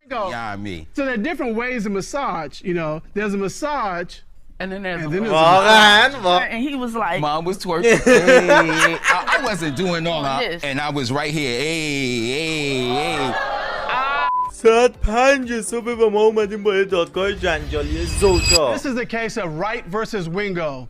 Yeah, me. So there are different ways to massage, you know. There's a massage. And then there's واقعا And he was like, Mom was twerking. Hey, I wasn't doing all that, and I was right here. Hey. ساعت 5 صبح و ما اومدیم با دادگاه جنجالی زوجا. This is the case of Wright versus Wingo.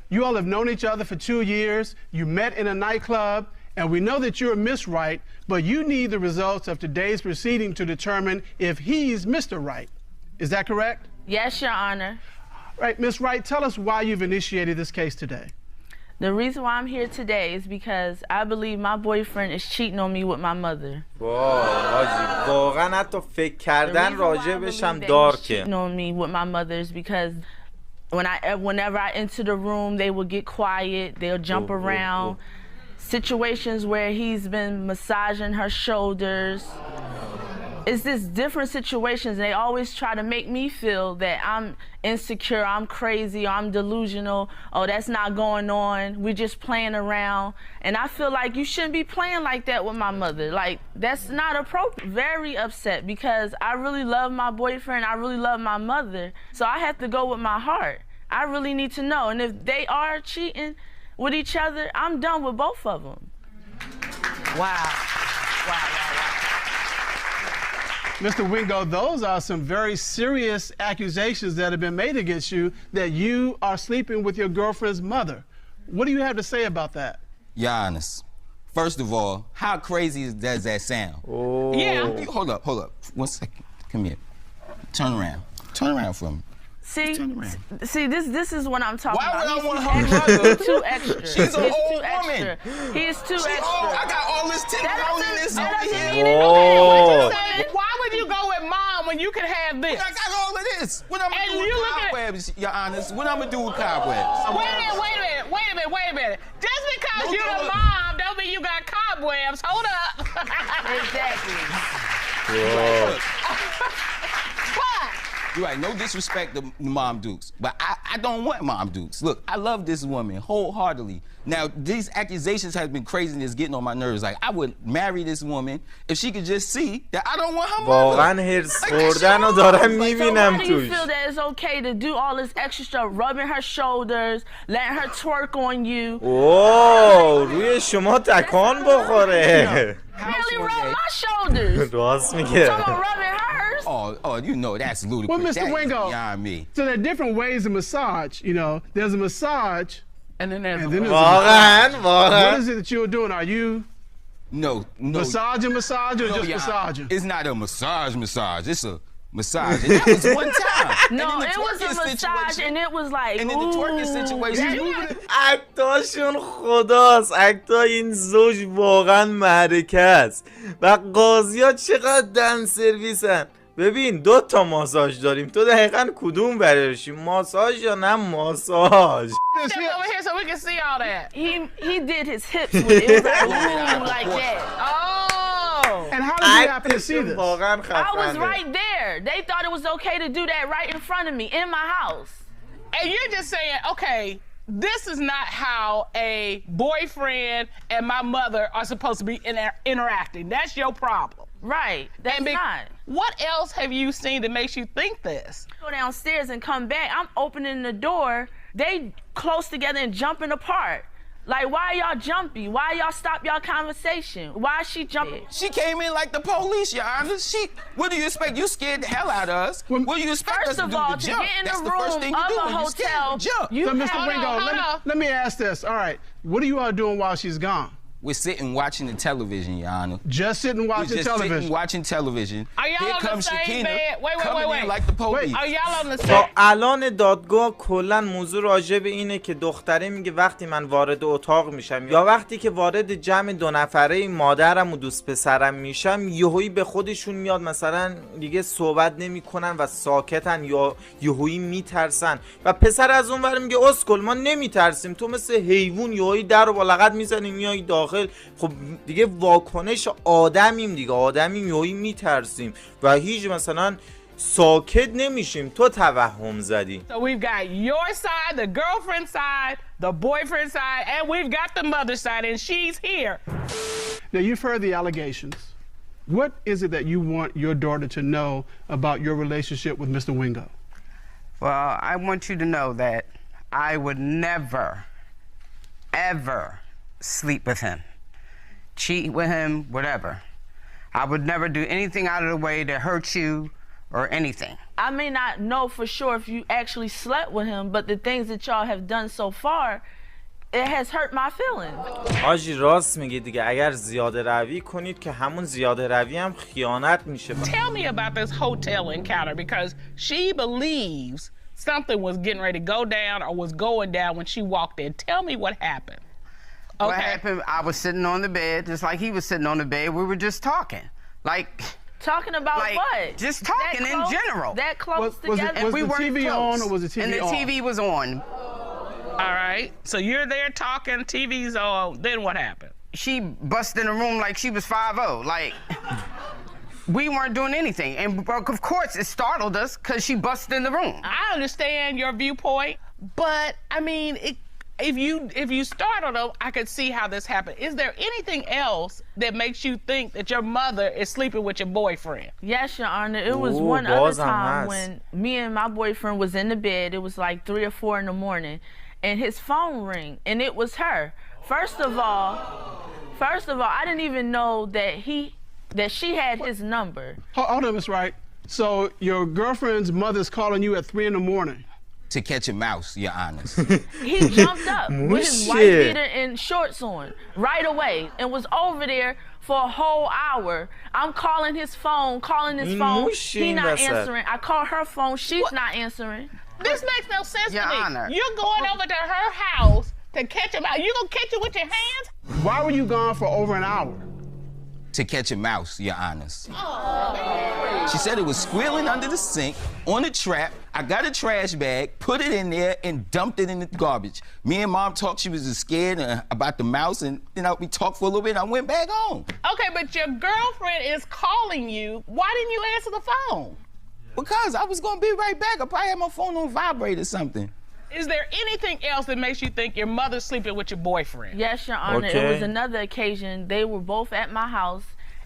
You all have known each other for 2 years. You met in a nightclub, and we know that you're Miss Wright, but you need the results of today's proceeding to determine if he's Mr. Wright. Is that correct? yes, Your Honor. Right, Miss Wright, tell us why you've initiated this case today. The reason why I'm here today is because I believe my boyfriend is cheating on me with my mother. وای حاجی واقعا حتی فکر کردن راجع بهش هم Cheating دارکه. on me with my mother is because whenever I enter the room, they will get quiet, they'll jump around. Situations where he's been massaging her shoulders. It's just different situations. They always try to make me feel that I'm insecure, I'm crazy, or I'm delusional. Oh, that's not going on. We're just playing around. And I feel like you shouldn't be playing like that with my mother. Like, that's not appropriate. Very upset because I really love my boyfriend. I really love my mother. So I have to go with my heart. I really need to know. And if they are cheating with each other, I'm done with both of them. Wow. Mr. Wingo, those are some very serious accusations that have been made against you that you are sleeping with your girlfriend's mother. What do you have to say about that? Your Honor, first of all, how crazy does that sound? Oh. Yeah. Hold up. 1 second. Come here. Turn around for me. See, this is what I'm talking Why about. would I want He's her mother? too extra. She's an He's old too woman. extra. He is too She extra. old. I got all this loneliness that over doesn't here. mean Oh. Why would you go with mom when you could have this? I got all of this. What I'm And gonna do you with look at- cobwebs, Your Honor? What I'm gonna do with cobwebs? Wait a minute. Just because No, you're no. a mom don't mean you got cobwebs. Hold up. Exactly. What? You're right, no disrespect to Mom Dukes, but I don't want Mom Dukes. Look, I love this woman wholeheartedly. Now, these accusations have been crazy and it's getting on my nerves. Like, I would marry this woman if she could just see that I don't want her mother. واقعا هرس خوردن رو دارم So میبینم why do you توش. feel that it's okay to do all this extra stuff, rubbing her shoulders, letting her twerk on you? اوه روی شما تکان بخوره. Really rub my shoulders. راست میگه. Someone rubbing hers. Oh, you know that's ludicrous. Well, Mr. That is Wingo, beyond me. so there are different ways to massage, you know. There's a massage, And then there's and then there's واقعا what واقعا. is it that you're doing? Are you no. massaging or just Your Honor, massaging? It's not a massage. It's a massage. And that was one time. No, And then the it was a twerking massage, situation- and it was like, And then the twerking situation. اکتاشون خداست. اکتا این زوج واقعا معرکه است. و قاضی ها چقدر دن سرویسن. ببین 2 تا ماساژ داریم. تو دقیقا کدوم برشی؟ ماساژ یا نه ماساژ؟ Step over here so we can see all that. he did his hips with it. It was like, ooh, like that. Oh. And how did you happen to see اکتشون this? واقعا I was خفنه. right there. They thought it was okay to do that right in front of me in my house. And you're just saying, okay, this is not how a boyfriend and my mother are supposed to be interacting. That's your problem. Right. That's not. What else have you seen that makes you think this? Go downstairs and come back. I'm opening the door. They close together and jumping apart. Like, why y'all jumpy? Why y'all stop y'all conversation? Why is she jumping? She came in like the police, Your Honor. What do you expect? You scared the hell out of us. What do you expect us First to of do all, to to jump? get in That's the the first room thing you of do a when you're scared hotel, to jump. you So, Mr. have- Wingo, hold on. let me ask this. All right, what are you all doing while she's gone? We're sitting watching the television, Your Honor. Just sitting watching We're just television. sitting watching television. Are y'all Here on the comes same Shakina bed? Wait. coming in like the police. Are y'all on the تا same? الان دادگاه کلا موضوع راجع به اینه که دختره میگه وقتی من وارد اتاق میشم یا وقتی که وارد جمع 2 نفره مادرم و دوست پسرم میشم یهویی به خودشون میاد مثلا دیگه صحبت نمیکنن و ساکتن یا یهویی میترسن و پسر از اون ور میگه اسکل ما نمیترسیم تو مثل حیوان یهویی در رو با لغت میزنی میای داخل. خب دیگه واکنش آدمیم دیگه آدمیم یهویی میترسیم و هیچ مثلا ساکت نمیشیم. تو توهم زدی. So we've got your side, the girlfriend side, the boyfriend side, and we've got the mother side, and she's here. Now, you've heard the allegations. What is it that you want your daughter to know about your relationship with Mr. Wingo? Well, I want you to know that I would never, ever sleep with him, cheat with him, whatever. I would never do anything out of the way to hurt you or anything. I may not know for sure if you actually slept with him, but the things that y'all have done so far, it has hurt my feelings. حاجی راست میگه دیگه، اگر زیاده روی کنید که همون زیاده روی هم خیانت میشه. Tell me about this hotel encounter because she believes something was getting ready to go down or was going down when she walked in. Tell me what happened. Okay. What happened, I was sitting on the bed, just like he was sitting on the bed. We were just talking. Like... Talking about like, what? Just talking in general. That close together? Was we the TV on or was the TV and the off? TV was on. All right. So you're there talking, TV's on. Then what happened? She busted in the room like she was 5'0". Like, we weren't doing anything. And of course it startled us because she busted in the room. I understand your viewpoint, but I mean, if you startled them, I could see how this happened. Is there anything else that makes you think that your mother is sleeping with your boyfriend? Yes, Your Honor. It was one other time when me and my boyfriend was in the bed. It was like 3 or 4 in the morning, and his phone rang, and it was her. First of all, I didn't even know that she had his number. Hold on, Miss Wright. So your girlfriend's mother's calling you at 3 in the morning? To catch a mouse, Your Honor. He jumped up with his white beater and shorts on right away and was over there for a whole hour. I'm calling his phone. He not answering. I call her phone. She's not answering. This makes no sense Your to me. Honor. You're going over to her house to catch him out. You gonna catch it with your hands? Why were you gone for over an hour? To catch a mouse, Your Honor. She said it was squealing under the sink, on the trap. I got a trash bag, put it in there, and dumped it in the garbage. Me and Mom talked, she was scared about the mouse, and we talked for a little bit, and I went back home. Okay, but your girlfriend is calling you. Why didn't you answer the phone? Because I was gonna be right back. I probably had my phone on vibrate or something. Is there anything else that makes you think your mother's sleeping with your boyfriend? Yes, Your Honor. Okay. It was another occasion. They were both at my house,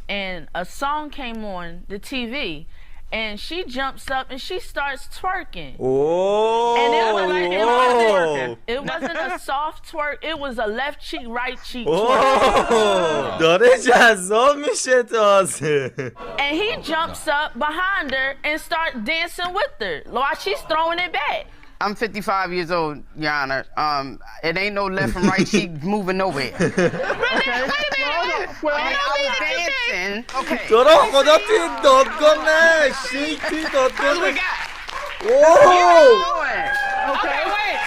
and a song came on the TV, and she jumps up and she starts twerking. Oh. And it wasn't a soft twerk. It was a left cheek, right cheek twerk. داره جذاب میشه تازه. And he jumps up behind her and starts dancing with her while she's throwing it back. I'm 55 years old, Your Honor. It ain't no left and right cheek moving nowhere. Wait a minute. And I was dancing. Okay. تو رو خدا توی دادگاه نه شیک توی دادگاه What we got? Okay, wait.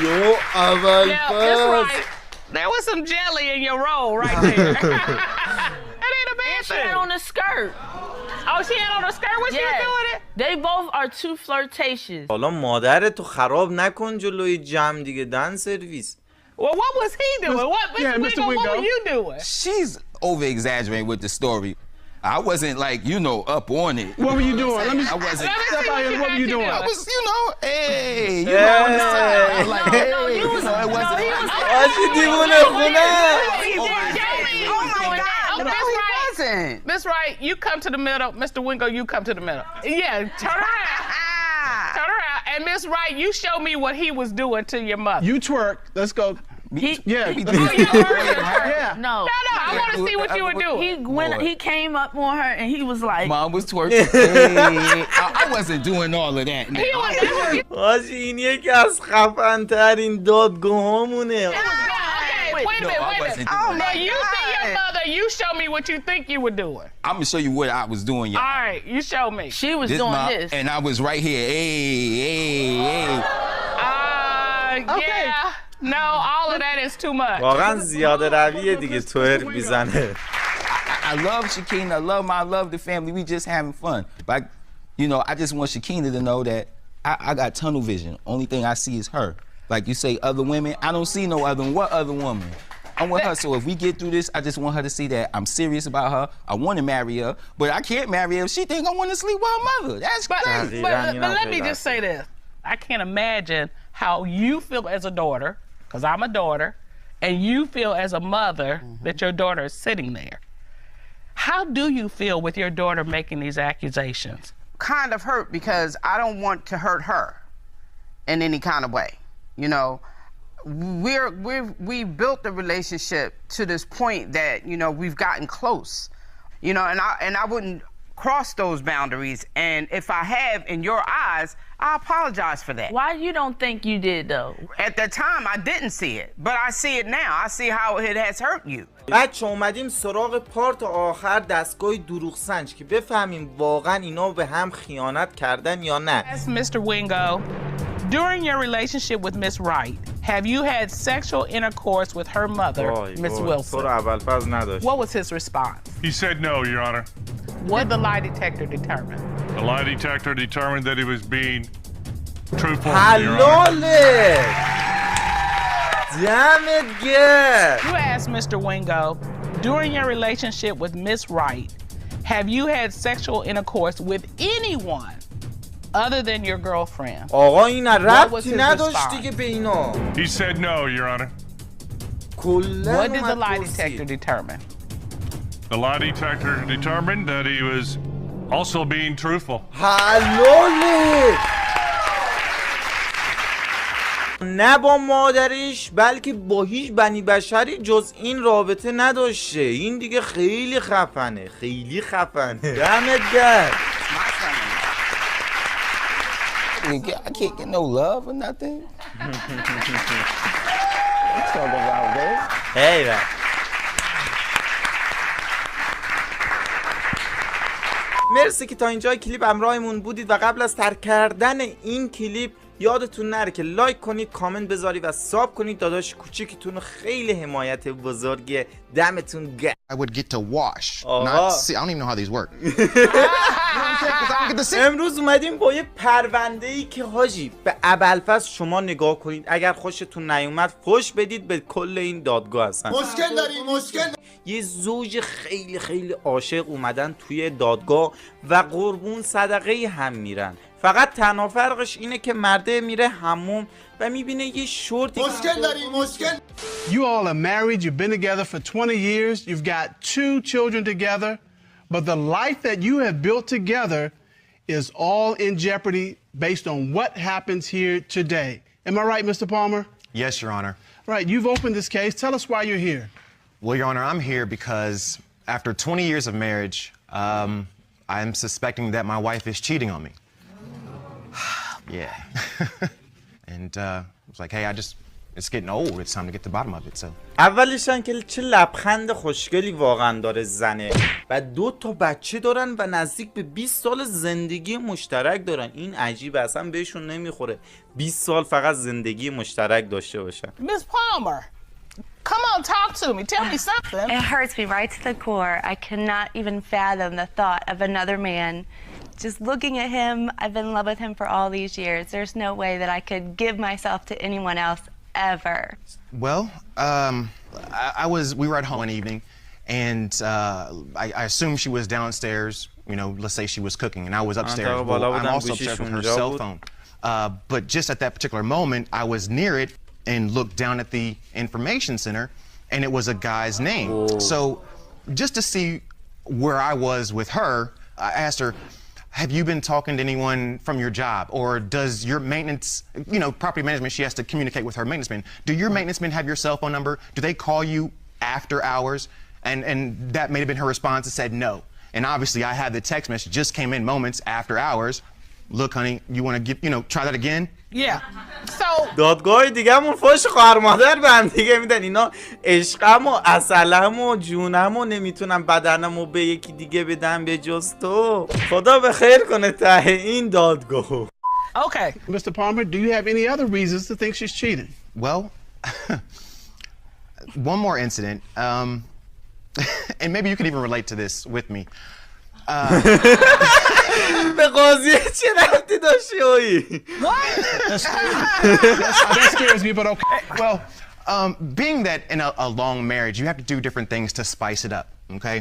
یو اول Yeah, that's right. There was some jelly in your roll right there. That ain't a bad She had thing. on a skirt. Oh, she had on a skirt when she was doing it? They both are too flirtatious. حالا مادرتو خراب نکن جلوی جمع دیگه دن سرویس. Well, what was he doing? Mr. Wingo, what were you doing? She's over-exaggerating with the story. I wasn't like, up on it. What were you doing? Let me I wasn't. step out here. What were you doing? I was, hey, on the side. Like, hey, it wasn't. آجی دیوونه خونه. Miss Wright, you come to the middle. Mr. Wingo, you come to the middle. Yeah, turn around. Turn around. And Miss Wright, you show me what he was doing to your mother. You twerk. Let's go. Yeah. No, I want to see what you were doing. He came up on her and he was like, Mom was twerking. Hey, I wasn't doing all of that. آجی این یکی از خفن ترین دادگاهامونه. Wait a minute. You see your mother, you show me what you think you were doing. I'm going to show you what I was doing, y'all. All right, you show me. she was doing this. And I was right here. Hey. Yeah. No, all of that is too much. واقعا زیاده رویه دیگه تور میزنه. I love Shakina. I love the family. We just having fun. But, I just want Shakina to know that I got tunnel vision. Only thing I see is her. Like you say, other women, I don't see no other. What other woman? I'm with her. So if we get through this, I just want her to see that I'm serious about her. I want to marry her, but I can't marry her if she think I want to sleep with her mother. That's crazy. But let me just say this. I can't imagine how you feel as a daughter, because I'm a daughter, and you feel as a mother that your daughter is sitting there. How do you feel with your daughter making these accusations? Kind of hurt because I don't want to hurt her in any kind of way. You know, we built the relationship to this point that, you know, we've gotten close. You know, and I wouldn't cross those boundaries, and if I have in your eyes, I apologize for that. Why you don't think you did though? At the time I didn't see it, but I see it now. I see how it has hurt you. بچه اومدیم سراغ پارت آخر دستگاه دروغ سنج که بفهمیم واقعا اینا به هم خیانت کردن یا نه. As Mr. Wingo, during your relationship with Miss Wright, have you had sexual intercourse with her mother, Miss Wilson? تو رو اول فاز نداشت. What was his response? He said no, Your Honor. What did the lie detector determine? The lie detector determined that he was being truthful, Your Honor. حلاله دمت گرم. You asked Mr. Wingo, during your relationship with Miss Wright, have you had sexual intercourse with anyone other than your girlfriend? آقا این was ربطی his نداشت response? دیگه به اینا. He said no, Your Honor. کلا What did the اومد lie پرسید. detector determine? The lie detector determined that he was also being truthful. حلاله نه با مادرش بلکه با هیچ بنی بشری جز این رابطه نداشته. این دیگه خیلی خفنه، خیلی خفنه. دمت گرم. I can't get no love or nothing. Let's talk about that. ایول. مرسی که تا اینجای کلیپ همراهمون بودید و قبل از ترک کردن این کلیپ یادتون نره که لایک کنید، کامنت بذارید و ساب کنید. داداش کوچیکتون خیلی حمایت بزرگه. دمتون گرم. I would get to wash, Uh-huh. not see. I don't even know how these work. امروز اومدیم با یه پرونده‌ای که حاجی به ابوالفضل شما نگاه کنید. اگر خوشتون نیومد فوش بدید به کل این دادگاه هستن. مشکل داری. یه زوج خیلی خیلی عاشق اومدن توی دادگاه و قربون صدقه هم میرن. فقط تنها فرقش اینه که مرده میره حموم و میبینه یه شورتی. You all are married, you've been together for 20 years, you've got 2 children together, but the life that you have built together is all in jeopardy based on what happens here today. Am I right, Mr. Palmer? Yes, Your Honor. Right, you've opened this case. Tell us why you're here. Well, Your Honor, I'm here because after 20 years of marriage, I'm suspecting that my wife is cheating on me. Yeah. And I was like, hey, it's getting old. It's time to get to the bottom of it. So. اولشن که چه لبخند خوشگلی واقعا داره زنه و 2 تا بچه دارن و نزدیک به 20 سال زندگی مشترک دارن. این عجیبه، اصلا بهشون نمیخوره 20 سال فقط زندگی مشترک داشته باشن. Miss Palmer, come on, talk to me. Tell me something. It hurts me right to the core. I cannot even fathom the thought of another man. Just looking at him, I've been in love with him for all these years. There's no way that I could give myself to anyone else ever. Well, we were at home one evening, and I assumed she was downstairs. You know, let's say she was cooking, and I was upstairs. Well, I'm also upstairs with her cell phone. But just at that particular moment, I was near it and looked down at the information center, and it was a guy's name. Oh. So, just to see where I was with her, I asked her, have you been talking to anyone from your job? Or does your maintenance, you know, property management, she has to communicate with her maintenance man. Do your maintenance men have your cell phone number? Do they call you after hours? And that may have been her response and said no. And obviously I had the text message, just came in moments after hours. Look, honey, you want to get, you know, try that again? Yeah. So دادگاه دیگه‌مون فوش خواهر مادر به هم دیگه میدن. اینا عشقم و اصلم و جونم و نمیتونم بدنم به یکی دیگه بدم به جز تو. خدا به خیر کنه ته این دادگاه. Okay. Mr. Palmer, do you have any other reasons to think she's cheating? Well, one more incident, and maybe you can even relate to this with me. به قاضی چه رفتی داشتی هایی؟ That scares me, but okay. Well, being that in a long marriage, you have to do different things to spice it up, okay?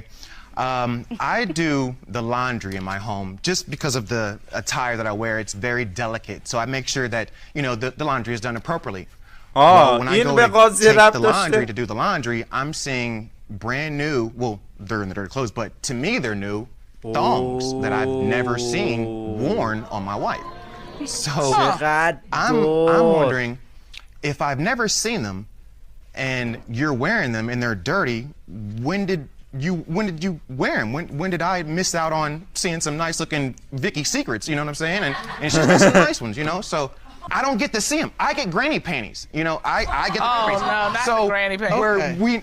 I do the laundry in my home just because of the attire that I wear. It's very delicate, so I make sure that, you know, the laundry is done appropriately. Well, when I go to take the laundry to do the laundry, I'm seeing brand new, well, they're in the dirty clothes, but to me they're new thongs that I've never seen worn on my wife. So I'm wondering if I've never seen them and you're wearing them and they're dirty, when did you wear them? When did I miss out on seeing some nice looking Vicky secrets, you know what I'm saying? And she's got some nice ones, you know? So I don't get to see them. I get granny panties, you know? I get the Oh, panties. no, not so the granny panties. where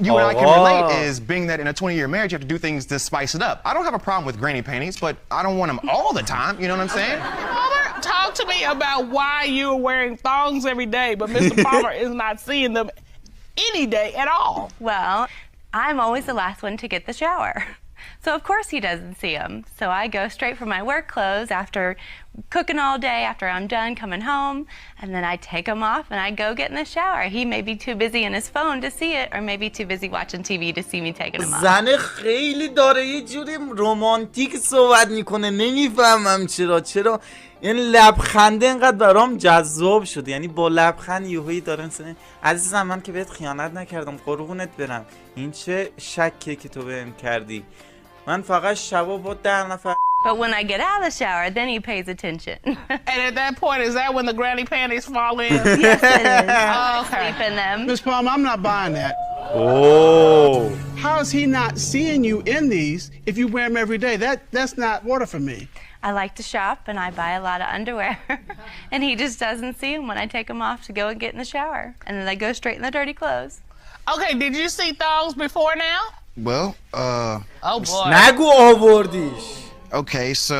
you and I can relate is being that in a 20-year marriage, you have to do things to spice it up. I don't have a problem with granny panties, but I don't want them all the time, you know what I'm saying? Palmer, talk to me about why you're wearing thongs every day, but Mr. Palmer is not seeing them any day at all. Well, I'm always the last one to get the shower. So of course he doesn't see them. So I go straight for my work clothes after cooking all day, after I'm done coming home, and then I take them off and I go get in the shower. He may be too busy in his phone to see it, or maybe too busy watching TV to see me taking them off. زن خیلی داره یه جوری رمانتیک صحبت میکنه، نمیفهمم چرا این لبخنده اینقدر برام جذاب شد. یعنی با لبخند یهویی داره مثلا عزیزم من که بهت خیانت نکردم قربونت برم، این چه شکیه که تو بهم کردی، من فقط شبا با 10 نفر. But when I get out of the shower, then he pays attention. And at that point, is that when the granny panties fall in? Yes, it is. Oh, okay. Sleep in them. Miss Palmer, I'm not buying that. Oh. How is he not seeing you in these if you wear them every day? That's not water for me. I like to shop and I buy a lot of underwear. And he just doesn't see them when I take them off to go and get in the shower. And then they go straight in the dirty clothes. Okay, did you see thongs before now? Well, Oh, boy. نگو آوردیش. okay, so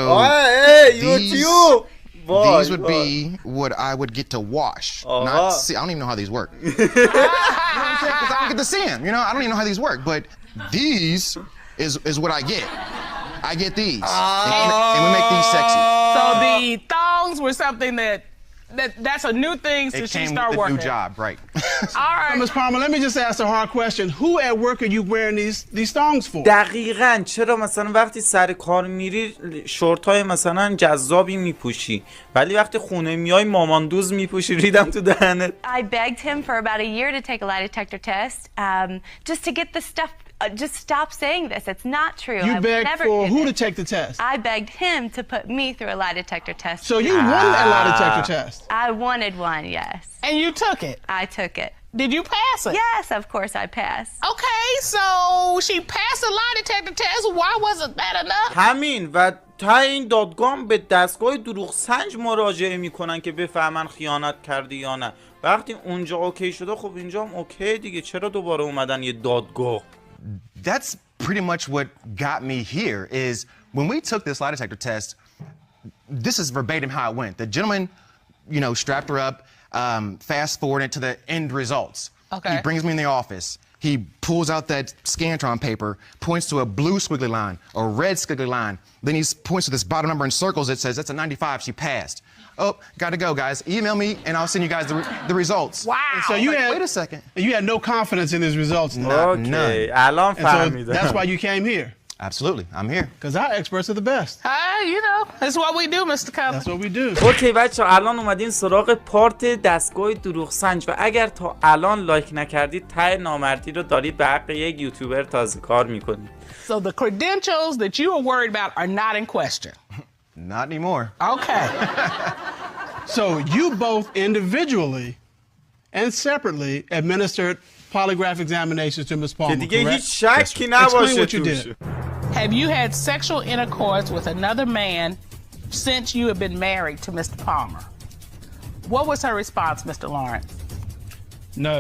these would be what I would get to wash. Not see. I don't even know how these work. You know what I'm saying? 'Cause I don't get to see them. You know, I don't even know how these work. But these is what I get. I get these, and we make these sexy. So the thongs were something that's a new thing since It she came started with the working. new job, right? All right. Miss Palmer, let me just ask a hard question. Who at work are you wearing these thongs for? دقیقاً چرا مثلا وقتی سر کار میری شورتای مثلا جذابی میپوشی ولی وقتی خونه میای ماماندوز میپوشی؟ ریدم تو دهنت. I begged him for about a year to take a lie detector test, just to get the stuff. Just stop saying this. It's not true. You begged for who to take the test? I begged him to put me through a lie detector test. So you wanted a lie detector test? I wanted one, yes. And you took it? I took it. Did you pass it? Yes, of course I passed. Okay, so she passed the lie detector test. Why wasn't that enough? همین و تا این دادگاه به دستگاه دروغ سنج مراجعه میکنن که بفهمن خیانت کردی یا نه. وقتی اونجا اوکی شده خب اینجا هم اوکی دیگه، چرا دوباره اومدن یه دادگاه؟ That's pretty much what got me here is when we took this lie detector test, this is verbatim how it went. The gentleman, you know, strapped her up, fast forwarded to the end results. Okay. He brings me in the office. He pulls out that Scantron paper, points to a blue squiggly line, a red squiggly line. Then he points to this bottom number in circles that says, that's a 95, she passed. Oh, gotta go, guys. Email me, and I'll send you guys the results. Wow. So you had, wait a second. You had no confidence in his results. Okay. الان فهمیدم. That's why you came here. Absolutely, I'm here. Because our experts are the best. You know, that's what we do, Mr. Cumberland. That's what we do. اوکی بچه الان اومدین سراغ پارت دستگاه دروغ سنج و اگر تا الان لایک نکردید ته نامردی رو دارید به حق یک یوتیوبر تازه کار میکنید. So the credentials that you were worried about are not in question. Not anymore. Okay. So you both individually and separately administered polygraph examinations to Ms. که Palmer, دیگه correct? هیچ شکی Explain نباشه what you توش. did. Have you had sexual intercourse with another man since you have been married to Mr. Palmer? What was her response, Mr. Lawrence? No.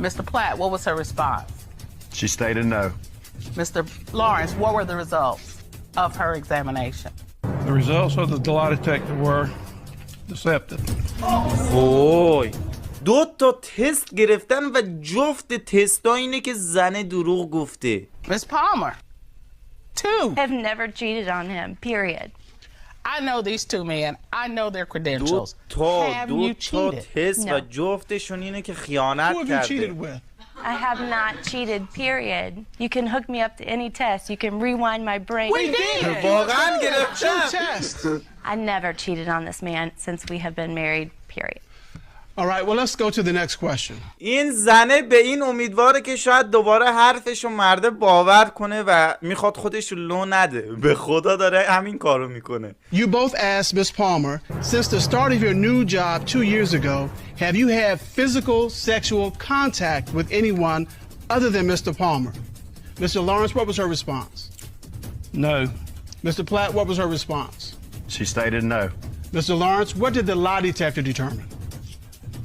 Mr. Platt, what was her response? She stated no. Mr. Lawrence, what were the results of her examination? The results of the lie detector were deceptive. وای 2 تا تست گرفتن و جفت تستا اینه که زن دروغ گفته. Ms. Palmer, 2. I've never cheated on him, period. I know these 2 men. I know their 2 credentials. تا Have you cheated? تست و No. جفتشون اینه که خیانت Who have you cheated کرده. with? I have not cheated, period. You can hook me up to any test. You can rewind my brain. We did. واقعا گرفتم. Test. I never cheated on this man since we have been married, period. All right, well, let's go to the next question. این زنه به این امیدواره که شاید دوباره حرفشو مرده باور کنه و میخواد خودشو لو نده. به خدا داره همین کارو میکنه. You both asked Ms. Palmer, since the start of your new job 2 years ago, have you had physical sexual contact with anyone other than Mr. Palmer? Mr. Lawrence, what was her response? No. Mr. Platt, what was her response? She stated no. Mr. Lawrence, what did the lie detector determine?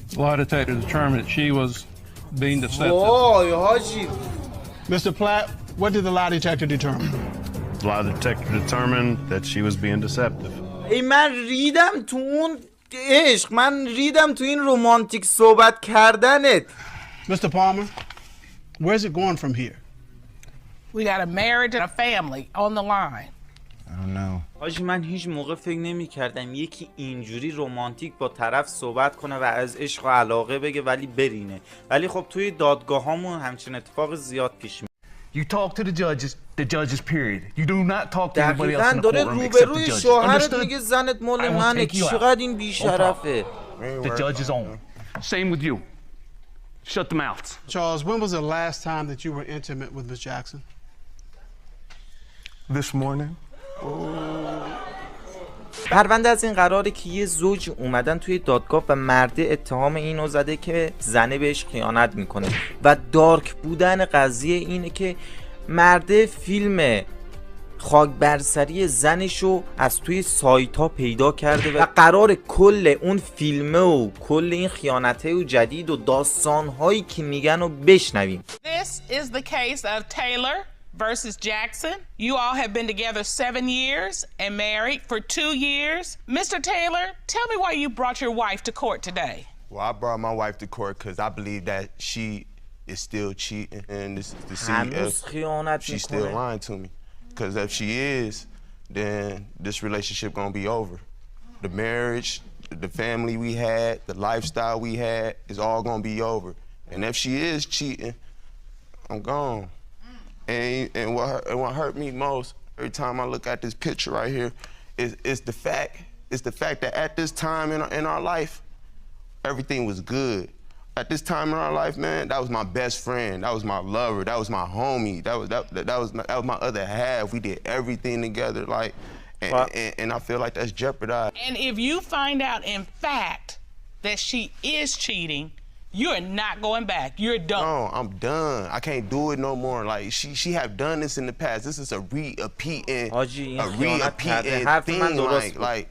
The lie detector determined that she was being deceptive. وای حاجی. Mr. Platt, what did the lie detector determine? The lie detector determined that she was being deceptive. ای من ریدم تو اون عشق، من ریدم تو این رومانتیک صحبت کردنت. Mr. Palmer, where's it going from here? We got a marriage and a family on the line. I don't know. حاجی من هیچ موقع فکر نمی کردم یکی اینجوری رومانتیک با طرف صحبت کنه و از عشق و علاقه بگه ولی برینه. ولی خب توی دادگاه هامون همچین اتفاق زیاد پیش میاد. You talk to the judges period. You do not talk to anybody else in the داره courtroom except the روبروی judges. شوهرت میگه زنت مال منه. چقدر این بیشرفه. The judge is on. Same with you. Shut the mouths. Charles, when was the last time that you were intimate with Ms. Jackson? This morning. پرونده از این قراره که یه زوج اومدن توی دادگاه و مرده اتهام اینو زده که زنه بهش خیانت میکنه و دارک بودن قضیه اینه که مرده فیلم خاک برسری زنشو از توی سایت ها پیدا کرده و قرار کل اون فیلمه و کل این خیانته و جدید و داستان هایی که میگن رو بشنویم. This is the case of Taylor versus Jackson. You all have been together 7 years and married for 2 years. Mr. Taylor, tell me why you brought your wife to court today. Well, I brought my wife to court because I believe that she is still cheating, and this is to see if she's still lying to me. Because if she is, then this relationship gonna be over. The marriage, the family we had, the lifestyle we had is all gonna be over. And if she is cheating, I'm gone. And what hurt me most every time I look at this picture right here is the fact that at this time in our life, everything was good. At this time in our life, man, that was my best friend. That was my lover. That was my homie. That was my other half. We did everything together, like, and I feel like that's jeopardized. And if you find out in fact that she is cheating, you're not going back. You're done. No, I'm done. I can't do it no more. Like she have done this in the past. This is a repeating thing. Like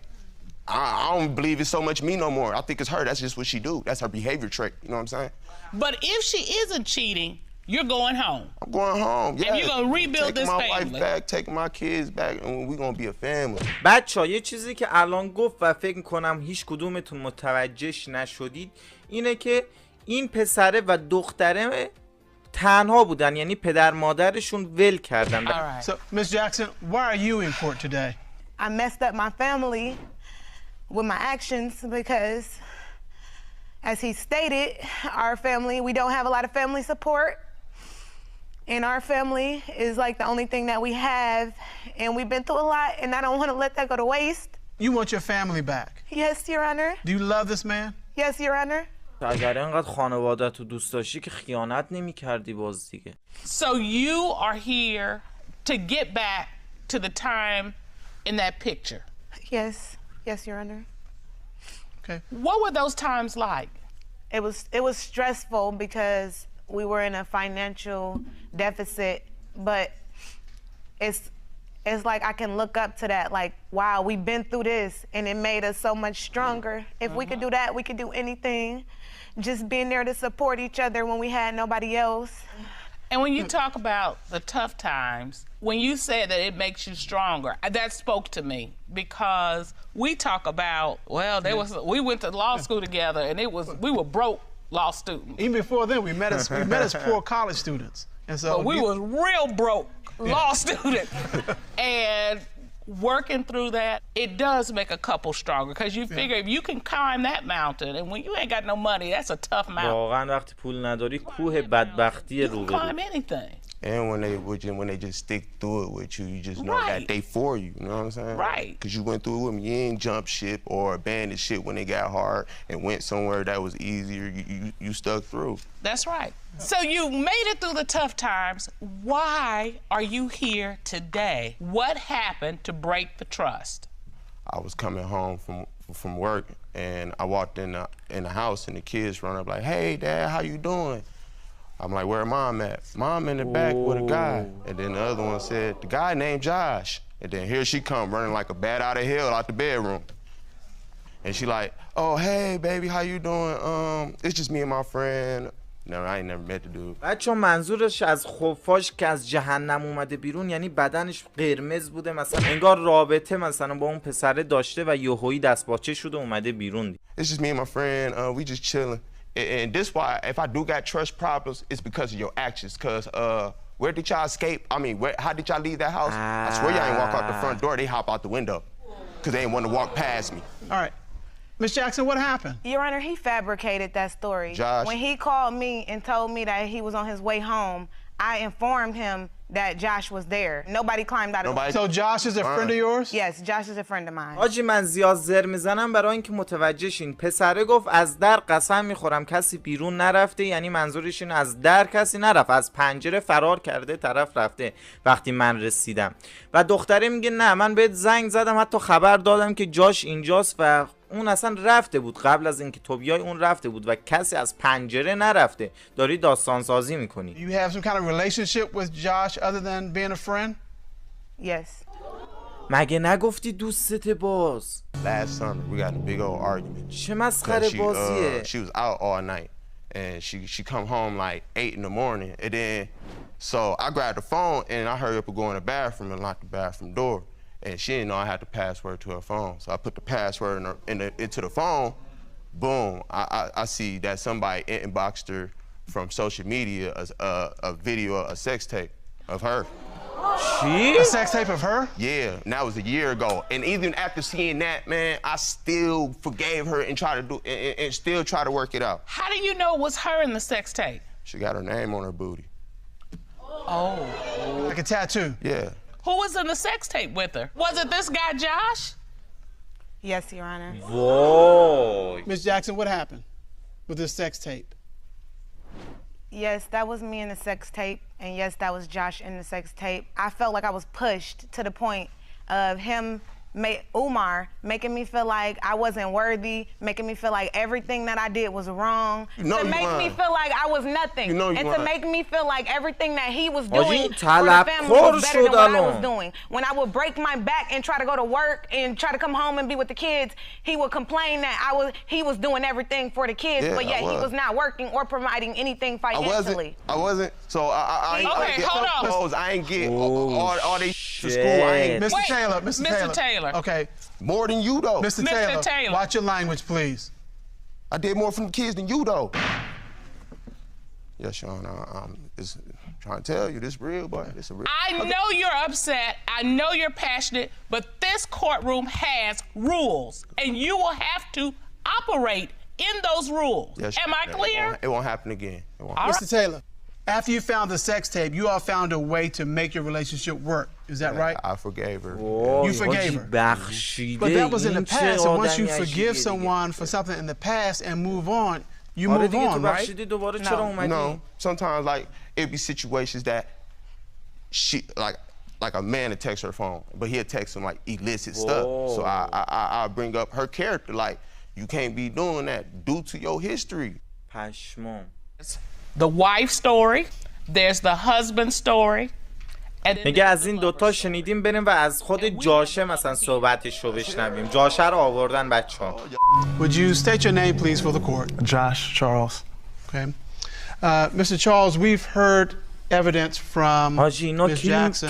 I don't believe it's so much me no more. I think it's her. That's just what she do. That's her behavior trait. You know what I'm saying? But if she isn't cheating, you're going home. I'm going home. Yeah. And you're gonna rebuild this family. Taking my wife back, taking my kids back, and we're gonna be a family. بچه‌ها یه چیزی که الان گفت و فکر می‌کنم هیچ کدومتون متوجهش نشدید اینه که این پسره و دختره تنها بودن، یعنی پدر مادرشون ول کردن. Right. So, Ms. Jackson, why are you in court today? I messed up my family with my actions because, as he stated, our family, we don't have a lot of family support. And our family is like the only thing that we have. And we've been through a lot, and I don't want to let that go to waste. You want your family back? Yes, Your Honor. Do you love this man? Yes, Your Honor. اگر اینقدر خانوادت رو دوست داشتی که خیانت نمی کردی باز دیگه. So you are here to get back to the time in that picture. Yes. Yes, Your Honor. Okay. What were those times like? It was stressful because we were in a financial deficit, but it's like I can look up to that, like, wow, we've been through this and it made us so much stronger. If we could do that, we could do anything. Just being there to support each other when we had nobody else. And when you talk about the tough times, when you said that it makes you stronger, that spoke to me because we talk about, well, we went to law school together and we were broke law students. Even before then, we met as poor college students. And so but we was real broke law students. And working through that, it does make a couple stronger because you figure if you can climb that mountain and when you ain't got no money, that's a tough mountain. واقعا وقتی پول نداری کوه بدبختی رو climb anything. And when they just stick through it with you, you just know that they for you. You know what I'm saying? Right. Because you went through it with me. You ain't jump ship or abandoned shit when it got hard and went somewhere that was easier. You stuck through. That's right. So you made it through the tough times. Why are you here today? What happened to break the trust? I was coming home from work and I walked in the house and the kids run up like, "Hey, Dad, how you doing?" I'm like, "Where Mom at?" "Mom in the back with a guy." And then the other one said, "The guy named Josh." And then here she come running like a bat out of hell out the bedroom. And she like, "Oh, hey, baby, how you doing? It's just me and my friend." No, I ain't never met the dude. بچه منظورش از خفاش که از جهنم اومده بیرون یعنی بدنش قرمز بوده، مثلا انگار رابطه مثلا با اون پسره داشته و یهویی دستپاچه شده اومده بیرون. It's just me and my friend. We just chilling. And this why if I do got trust problems, it's because of your actions. Cause where did y'all escape? I mean, how did y'all leave that house? I swear y'all ain't walk out the front door. They hop out the window. Cause they ain't want to walk past me. All right. Ms. Jackson, what happened? Your Honor, he fabricated that story. Josh. When he called me and told me that he was on his way home, I informed him that Josh was there. Nobody climbed out of the... So Josh is a friend of yours? Yes, Josh is a friend of mine. آجی من زیاد زر میزنم برای اینکه متوجه شین. پسره گفت از در قسم میخورم کسی بیرون نرفته، یعنی منظورش این از در کسی نرفت، از پنجره فرار کرده طرف رفته وقتی من رسیدم. و دختره میگه نه من بهت زنگ زدم حتی خبر دادم که جاش اینجاست و اون اصلا رفته بود، قبل از اینکه تو بیای اون رفته بود و کسی از پنجره نرفته. داری داستان سازی میکنی. You have some kind of relationship with Josh other than being a friend? Yes. مگه نگفتی دوستت باز؟ Last summer we got in a big old argument. چه مسخره بازیه؟ She was out all night and she come home like 8 in the morning and then so I grabbed the phone and I hurry up and go in the bathroom and lock the bathroom door. And she didn't know I had the password to her phone. So I put the password into the phone. Boom, I see that somebody inboxed her from social media a video, a sex tape of her. She? A sex tape of her? Yeah, and that was a year ago. And even after seeing that, man, I still forgave her and still try to work it out. How do you know it was her in the sex tape? She got her name on her booty. Oh. Like a tattoo? Yeah. Who was in the sex tape with her? Was it this guy, Josh? Yes, Your Honor. Whoa. Ms. Jackson, what happened with this sex tape? Yes, that was me in the sex tape, and yes, that was Josh in the sex tape. I felt like I was pushed to the point of him, Umar, making me feel like I wasn't worthy, making me feel like everything that I did was wrong, to make me feel like I was nothing, and to make me feel like everything that he was doing for the family was better than what I was doing. When I would break my back and try to go to work and try to come home and be with the kids, he would complain that he was doing everything for the kids, but yet he was not working or providing anything financially. I wasn't. So I ain't get hold on. clothes. I ain't get all they to school. I ain't. Mr. Taylor, Mr. Taylor. Okay. More than you though. Mr. Taylor, watch your language, please. I did more for the kids than you though. Yes, Sean. I'm trying to tell you, this real, boy. This a real. I know you're upset. I know you're passionate, but this courtroom has rules, and you will have to operate in those rules. Yes, am I clear? It won't happen again. Mr. Taylor, after you found the sex tape, you all found a way to make your relationship work. Is that right? I forgave her. You forgave her. But that was in the past, and once you forgive someone for something in the past and move on, you move on, right? No. Sometimes, like, it be situations that she, like a man would text her phone, but he'll text him, like, illicit stuff. So I bring up her character, like, you can't be doing that due to your history. پشمام. The wife story, there's the husband story. میگه از این دوتا شنیدیم بریم و از خود جاشه مثلا صحبتش رو بشنویم. جاشه رو آوردن بچه‌ها. Would you state your name please for the court? Josh Charles. Okay. Mr. Charles, we've heard evidence from حاجی اینا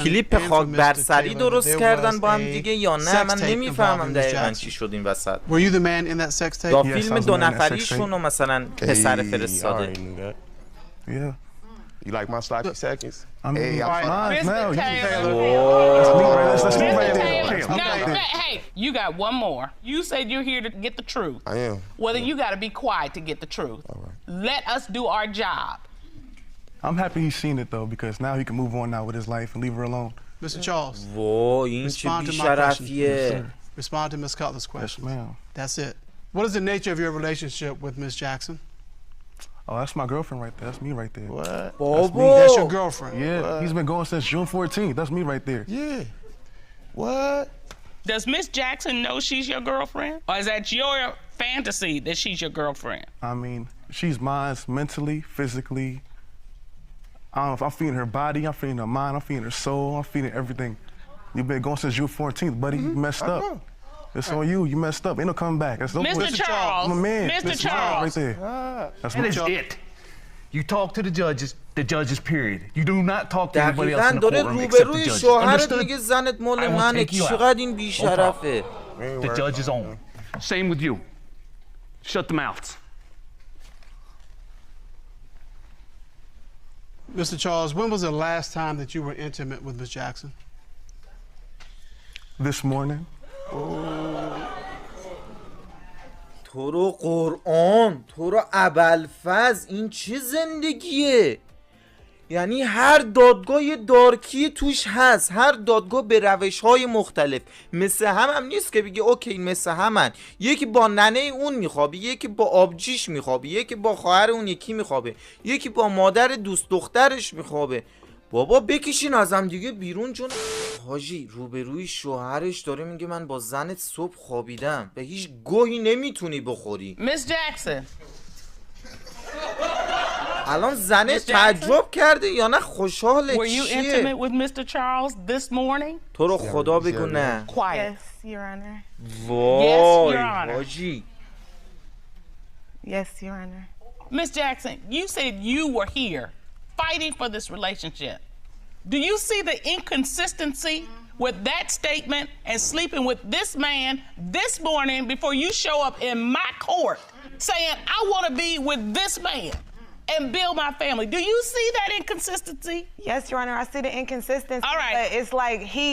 کلیپ خاک برسری درست کردن با هم دیگه یا نه؟ من نمیفهمم دقیقاً چی شد این وسط. Were you the man in that sex tape? یا فیلم دو نفریشون رو مثلا پسر فرستاده. Yeah. You like my sloppy seconds? I mean, Mr. Taylor. Let's move right there. No, hey, you got one more. You said you're here to get the truth. I am. Well, then you got to be quiet to get the truth. All right. Let us do our job. I'm happy he's seen it though, because now he can move on now with his life and leave her alone. Mr. Charles. Whoa, respond to my question. Respond to Ms. Cutler's question. Yes, ma'am. That's it. What is the nature of your relationship with Ms. Jackson? Oh, that's my girlfriend right there. That's me right there. What? That's me. That's your girlfriend. Yeah, What? he's been going since June 14th. That's me right there. Yeah. What? Does Miss Jackson know she's your girlfriend? Or is that your fantasy that she's your girlfriend? I mean, she's mine mentally, physically. I don't know if I'm feeding her body, I'm feeding her mind, I'm feeding her soul, I'm feeding everything. You've been going since June 14th, buddy. You messed up. It's on you. You messed up. Ain't no coming back. That's no Mr. Charles. I'm a man. Mr. Charles. Right there. That's That is it. You talk to the judges, period. You do not talk to anybody else in the courtroom except the judges. Understood? I will take you out. The judge is on. Same with you. Shut the mouths. Mr. Charles, when was the last time that you were intimate with Ms. Jackson? This morning. تو رو قرآن، تو رو ابوالفضل، این چه زندگیه؟ یعنی هر دادگاه یه دارکی توش هست، هر دادگاه به روش‌های مختلف. مثل هم نیست که بگی اوکی مثل همن، یکی با ننه اون میخوابه، یکی با آبجیش میخوابه، یکی با خواهر اون یکی میخوابه، یکی با مادر دوست دخترش میخوابه. بابا بکشین از هم دیگه بیرون. چون حاجی روبروی شوهرش داره میگه من با زنت صبح خوابیدم، به هیچ گوهی نمیتونی بخوری. Miss Jackson. الان زنه تعجب کرده یا نه خوشحاله؟ Were you intimate with Mr. Charles this morning? تو رو خدا بگو نه. Quiet. Yes, Your Honor. وای Yes, Your Honor. حاجی. Yes, Your Honor. Miss Jackson, you said you were here fighting for this relationship. Do you see the inconsistency with that statement and sleeping with this man this morning before you show up in my court saying, I want to be with this man and build my family? Do you see that inconsistency? Yes, Your Honor, I see the inconsistency. All right. But it's like he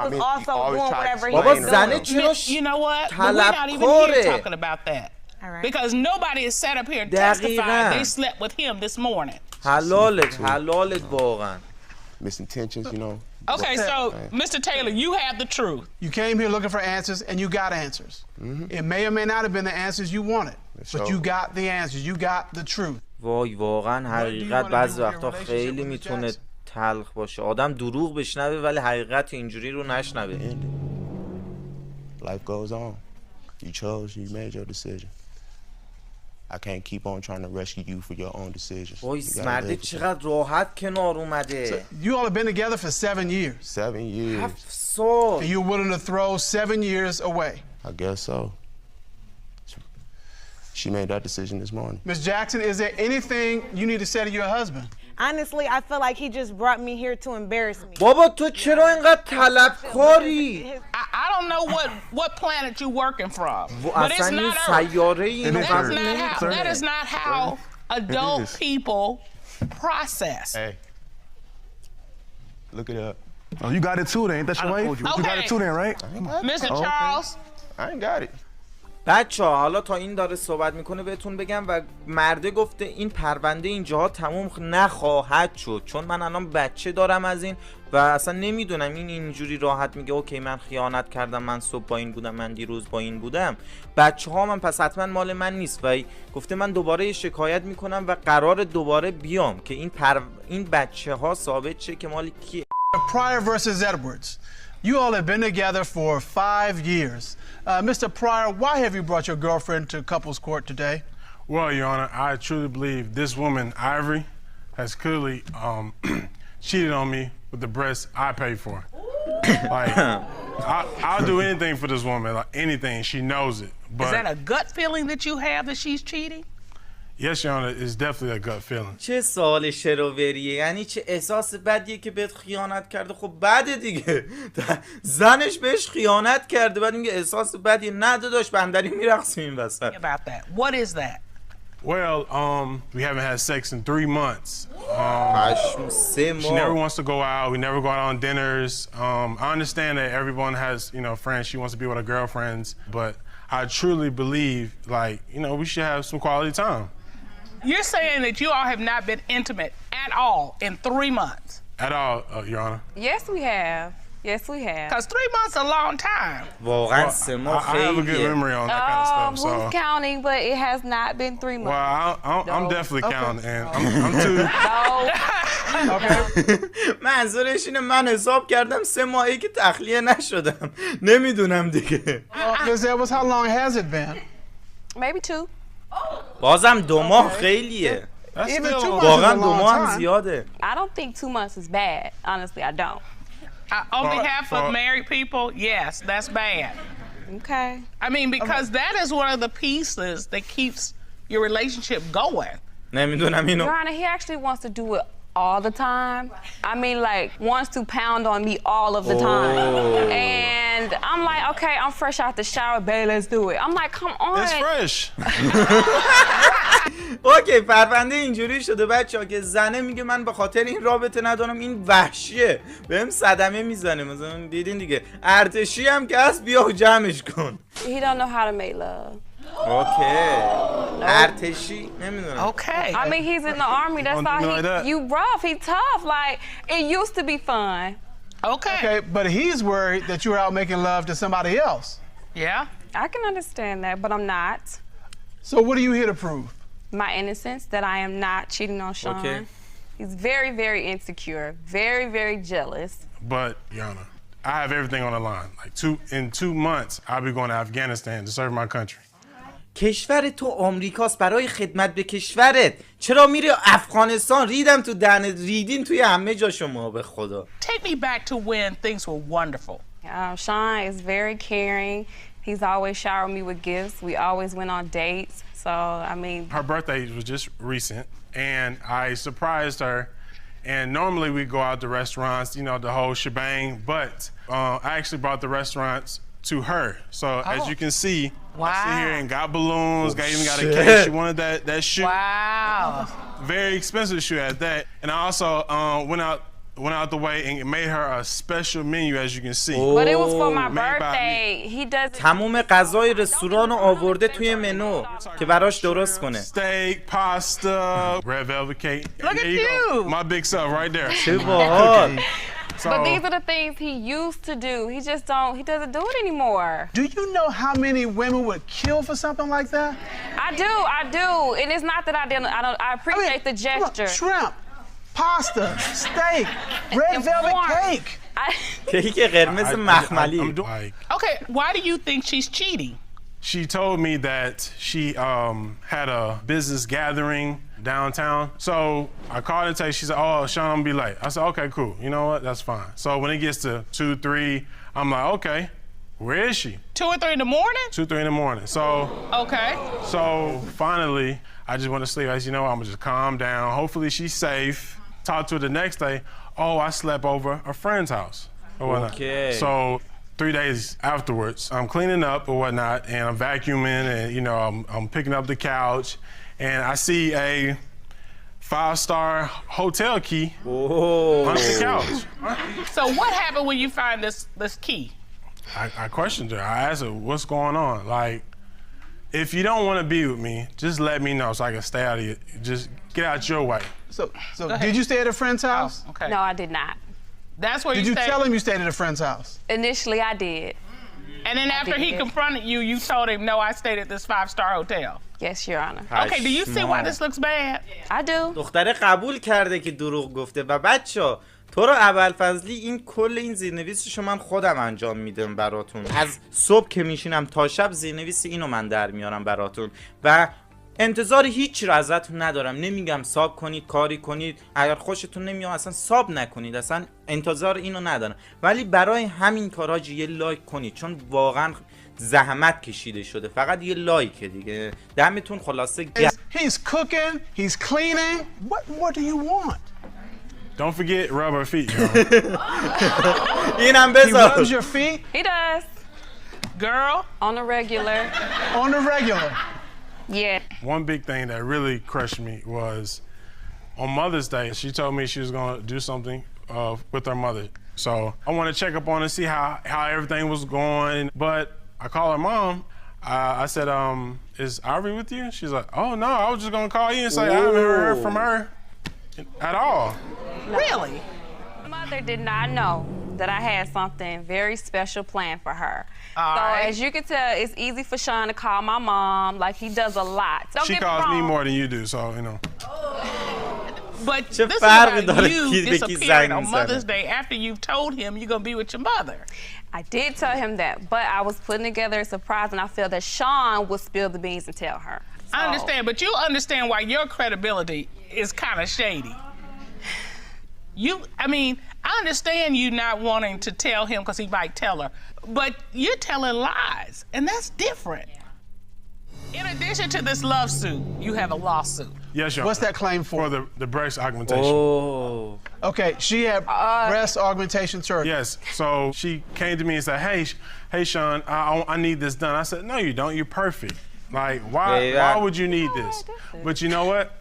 was also always doing try to whatever he explain was doing. You know what? But we're not even here talking about that. All right. Because nobody is sat up here and testified they slept with him this morning. حلالت واقعا. Misintentions, you know. Okay, so Mr. Taylor, you have the truth. You came here looking for answers and you got answers. It may or may not have been the answers you wanted, but you got the answers. You got the truth. وای واقعا حقیقت بعضی وقتا خیلی میتونه تلخ باشه. آدم دروغ بشنوه ولی حقیقت اینجوری رو نشنوه. Life goes on. You chose, you made your decision. I can't keep on trying to rescue you for your own decisions. وای مرد چقدر راحت کنار اومده. You all have been together for 7 years. 7 years. 7 سال. And you're willing to throw 7 years away. I guess so. She made that decision this morning. Ms. Jackson, is there anything you need to say to your husband? Honestly, I feel like he just brought me here to embarrass me. بابا تو چرا اینقدر طلبکاری؟ I don't know what planet you're working from, but it's اصلا این not سیاره اینو قبول Earth. That is not how adult people process. Hey, look it up. Oh, you got it too then, that's your wife? You got it too then, right? Mr. Charles. I ain't got it. بچه‌ها حالا تا این داره صحبت میکنه بهتون بگم و مرده گفته این پرونده اینجاها تموم نخواهد شد، چون من الان بچه دارم از این و اصلا نمیدونم این اینجوری راحت میگه اوکی من خیانت کردم، من صبح با این بودم، من دیروز با این بودم، بچه ها من پس حتما مال من نیست و گفته من دوباره شکایت میکنم و قرار دوباره بیام که این بچه ها ثابت شه که مال کیه. Pryor versus Edwards. You all have been together for 5 years. Mr. Pryor, why have you brought your girlfriend to couples court today? Well, Your Honor, I truly believe this woman, Ivory, has clearly cheated on me with the breasts I paid for. Like, I'll do anything for this woman, like anything. She knows it. But is that a gut feeling that you have that she's cheating? Yes, Your Honor, it's definitely a gut feeling. چه سوال شروریه، یعنی چه احساس بدیه که بهت خیانت کرده. خب بده دیگه، زنش بهش خیانت کرده بعد میگه احساس بدیه. نه داداش بندری میرقصیم این وسط. About that. What is that? Well, we haven't had sex in 3 months. She never wants to go out. We never go out on dinners. I understand that everyone has, you know, friends. She wants to be with her girlfriends, but I truly believe, like, you know, we should have some quality time. You're saying that you all have not been intimate at all in 3 months? At all, Your Honor. Yes, we have. Yes, we have. Because 3 months is a long time. واقعا 3 ماه I have a good memory on that kind of stuff. Who's counting, but it has not been 3 months. Well, I'm definitely counting, and I'm too. منظورش اینه من حساب کردم 3 ماهی که تخلیه نشدم. نمیدونم دیگه. Ms. Edwards, how long has it been? Maybe 2. بازم 2 ماه خیلیه. واقعا 2 ماه هم زیاده. I don't think 2 months is bad. Honestly, I don't. On behalf of married people, yes, that's bad. Okay. I mean, because that is one of the pieces that keeps your relationship going. نمیدونم اینو. Your Honor, he actually wants to do it all the time. I mean, like, wants to pound on me all of the time. And I'm like, okay, I'm fresh out the shower, babe, let's do it. I'm like, come on. It's fresh. اوکی پرونده اینجوری شده بچه‌ها که زنه میگه من به خاطر این رابطه ندارم، این وحشیه، بهم صدمه میزنه. مثلا دیدین دیگه ارتشی هم که هست بیا و جمعش کن. He don't know how to make love. اوکی ارتشی نمیدونم. Okay. I mean, he's in the army. That's all you rough. He tough. Like, it used to be fun. Okay, but he's worried that you're out making love to somebody else. Yeah? I can understand that, but I'm not. So what are you here to prove? My innocence, that I am not cheating on Sean. Okay. He's very, very insecure, very, very jealous. But, Your Honor, I have everything on the line. Like in 2 months, I'll be going to Afghanistan to serve my country. کشور تو آمریکاست، برای خدمت به کشورت چرا میری افغانستان؟ ریدم تو دهنت، ریدین توی همه جا شما به خدا. Take me back to when things were wonderful. Sean is very caring. He's always showered me with gifts. We always went on dates. So, I mean... Her birthday was just recent, and I surprised her. And normally we go out to restaurants, you know, the whole shebang, but I actually brought the restaurants to her. So, as you can see, I sit here and got balloons, even got a cake. She wanted that shoe. Wow. Very expensive shoe at that. And I also went out the way and made her a special menu, as you can see. But it was for my birthday. He does. تموم غذای رستوران رو آورده توی منو که براش درست کنه. Steak, pasta, red velvet cake. Look at you. My big self right there. چه باحال. But these are the things he used to do. He doesn't do it anymore. Do you know how many women would kill for something like that? I do. And it's not that I appreciate the gesture. Shrimp, pasta, steak, red velvet cake. کیک قرمز مخملی. Okay, why do you think she's cheating? She told me that she had a business gathering downtown. So I called and she said, oh, Sean, I'm gonna be late. I said, okay, cool. You know what? That's fine. So when it gets to 2, 3, I'm like, okay, where is she? 2 or 3 in the morning? 2, 3 in the morning. So okay. So finally, I just went to sleep. I said, you know what? I'm gonna just calm down. Hopefully she's safe. Talk to her the next day. Oh, I slept over a friend's house or whatnot. Okay. So 3 days afterwards, I'm cleaning up or whatnot, and I'm vacuuming, and you know, I'm picking up the couch, and I see a 5-star hotel key under the couch. So what happened when you find this key? I questioned her. I asked her, what's going on? Like, if you don't want to be with me, just let me know so I can stay out of you. Just get out your way. So did you stay at a friend's house? Oh, okay. No, I did not. That's where Did you tell him you stayed at a friend's house? Initially, I did. And then after he confronted you, you told him, no, I stayed at this 5-star hotel. Yes, Your Honor. Okay, do you see why this looks bad? I do. دختره قبول کرده که دروغ گفته و بچه‌ها تو رو ابوالفضلی این کل این زیرنویسشو من خودم انجام میدم براتون. از صبح که میشینم تا شب زیرنویس اینو من در میارم براتون و انتظار هیچ رو ازتون ندارم. نمیگم ساب کنید، کاری کنید، اگر خوشتون نمیاد اصلا ساب نکنید، اصلا انتظار اینو ندارم، ولی برای همین کارا یه لایک کنید چون واقعا زحمت کشیده شده. فقط یه لایک دیگه. دمتون خلاصه He's cooking, he's cleaning. What do you want? Don't forget rub her feet. اینم He بذار. rubs your feet? He does. Girl? On the regular. On the regular. Yeah. One big thing that really crushed me was on Mother's Day, she told me she was going to do something with her mother. So I want to check up on her, see how everything was going. But I called her mom. I said, is Ivory with you? She's like, oh, no, I was just going to call you and say I haven't heard from her. at all. No. Really? My mother did not know that I had something very special planned for her. As you can tell, it's easy for Sean to call my mom. Like, he does a lot. Don't She get me calls me wrong. more than you do, so, you know. But this is about you disappearing on Mother's Day after you've told him you're going to be with your mother. I did tell him that, but I was putting together a surprise, and I feel that Sean would spill the beans and tell her. I understand, but you understand why your credibility is kind of shady. I mean, I understand you not wanting to tell him because he might tell her, but you're telling lies, and that's different. In addition to this love suit, you have a lawsuit. Yes, Your What's Honor. that claim for? For the breast augmentation. Oh. Okay, she had breast augmentation surgery. Yes, so she came to me and said, hey, Sean, I need this done. I said, no, you don't, you're perfect. Like, why would you need this? But you know what?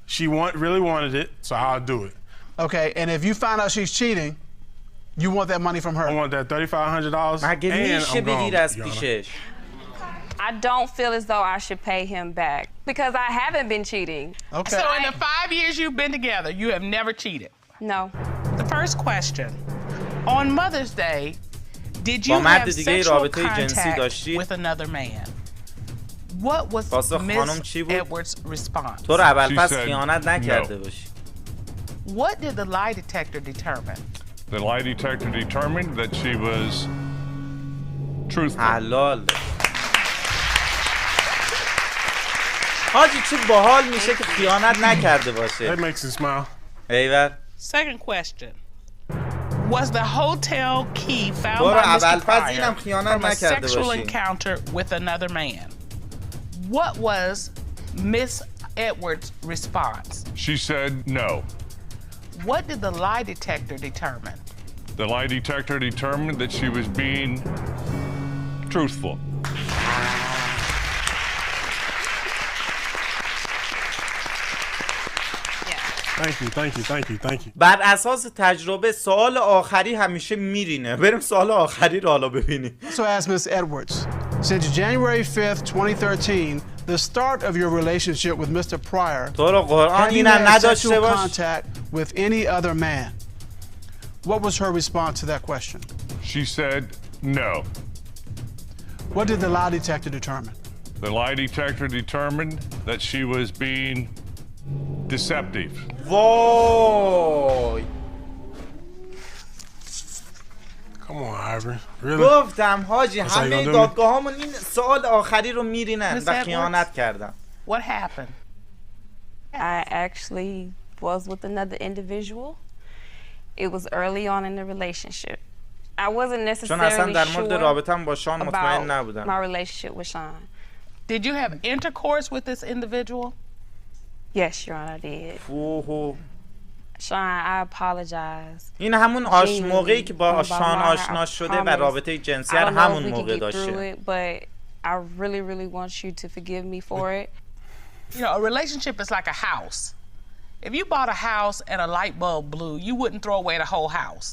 She really wanted it, so I'll do it. Okay, and if you find out she's cheating, you want that money from her? I want that $3,500 and I'm gone, Your Honor. I don't feel as though I should pay him back because I haven't been cheating. Okay. So in the 5 years you've been together, you have never cheated? No. The first question, on Mother's Day, did you have sexual contact with another man? What was Miss Edwards' response? تو رو اول پس خیانت نکرده باشی. What did the lie detector determine? The lie detector determined that she was truthful. حلال. حاجی چه باحال میشه که خیانت نکرده باشه. That makes you smile. ایول. Second question. Was the hotel key found by Mr. Pryor from a sexual encounter with another man? What was Miss Edwards' response? She said no. What did the lie detector determine? The lie detector determined that she was being truthful. Thank you. بر اساس تجربه سوال آخری همیشه میرینه. بریم سوال آخری رو حالا ببینیم. So ask Miss Edwards, since January 5th, 2013, the start of your relationship with Mr. Pryor, have you had sexual contact with any other man? What was her response to that question? She said no. What did the lie detector determine? The lie detector determined that she was being deceptive. وای. Come on, Ivory. Really? گفتم حاجی همه دادگاهامون این سوال آخری رو میرینن و خیانت کردن. What happened? I actually was with another individual. It was early on in the relationship. I wasn't necessarily sure about my relationship with Sean. Did you have intercourse with this individual? Yes, Your Honor, I did. Sean, I apologize. این همون موقعی که با شان آشنا شده و رابطه جنسی همون موقع داشته. But I really want you to forgive me for it. You know, a relationship is like a house. If you bought a house and a light bulb blew, you wouldn't throw away the whole house.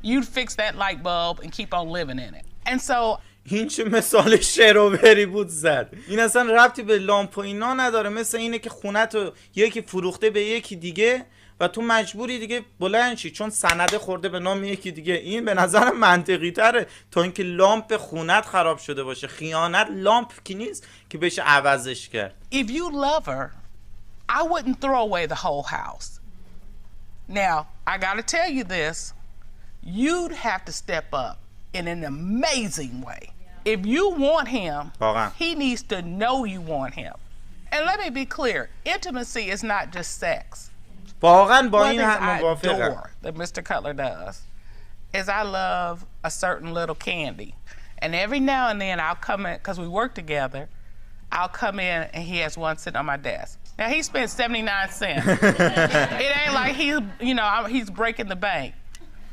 You'd fix that light bulb and keep on living in it. And so این چه مثال شروری بود زد. این اصلا ربطی به لامپ و اینا نداره. مثل اینه که خونتو یکی فروخته به یکی دیگه و تو مجبوری دیگه بلند شی چون سند خورده به نام یکی دیگه. این به نظر منطقی تره تا اینکه لامپ خونت خراب شده باشه. خیانت لامپ کی نیست که بشه عوضش کرد. If you love her, I wouldn't throw away the whole house. Now, I gotta tell you this, you'd have to step up in an amazing way. If you want him, he needs to know you want him. And let me be clear, intimacy is not just sex. واقعا با این موافقم. That Mr. Cutler does is I love a certain little candy. And every now and then I'll come in, because we work together, I'll come in and he has one sitting on my desk. Now he spent 79 cents. It ain't like he's breaking the bank.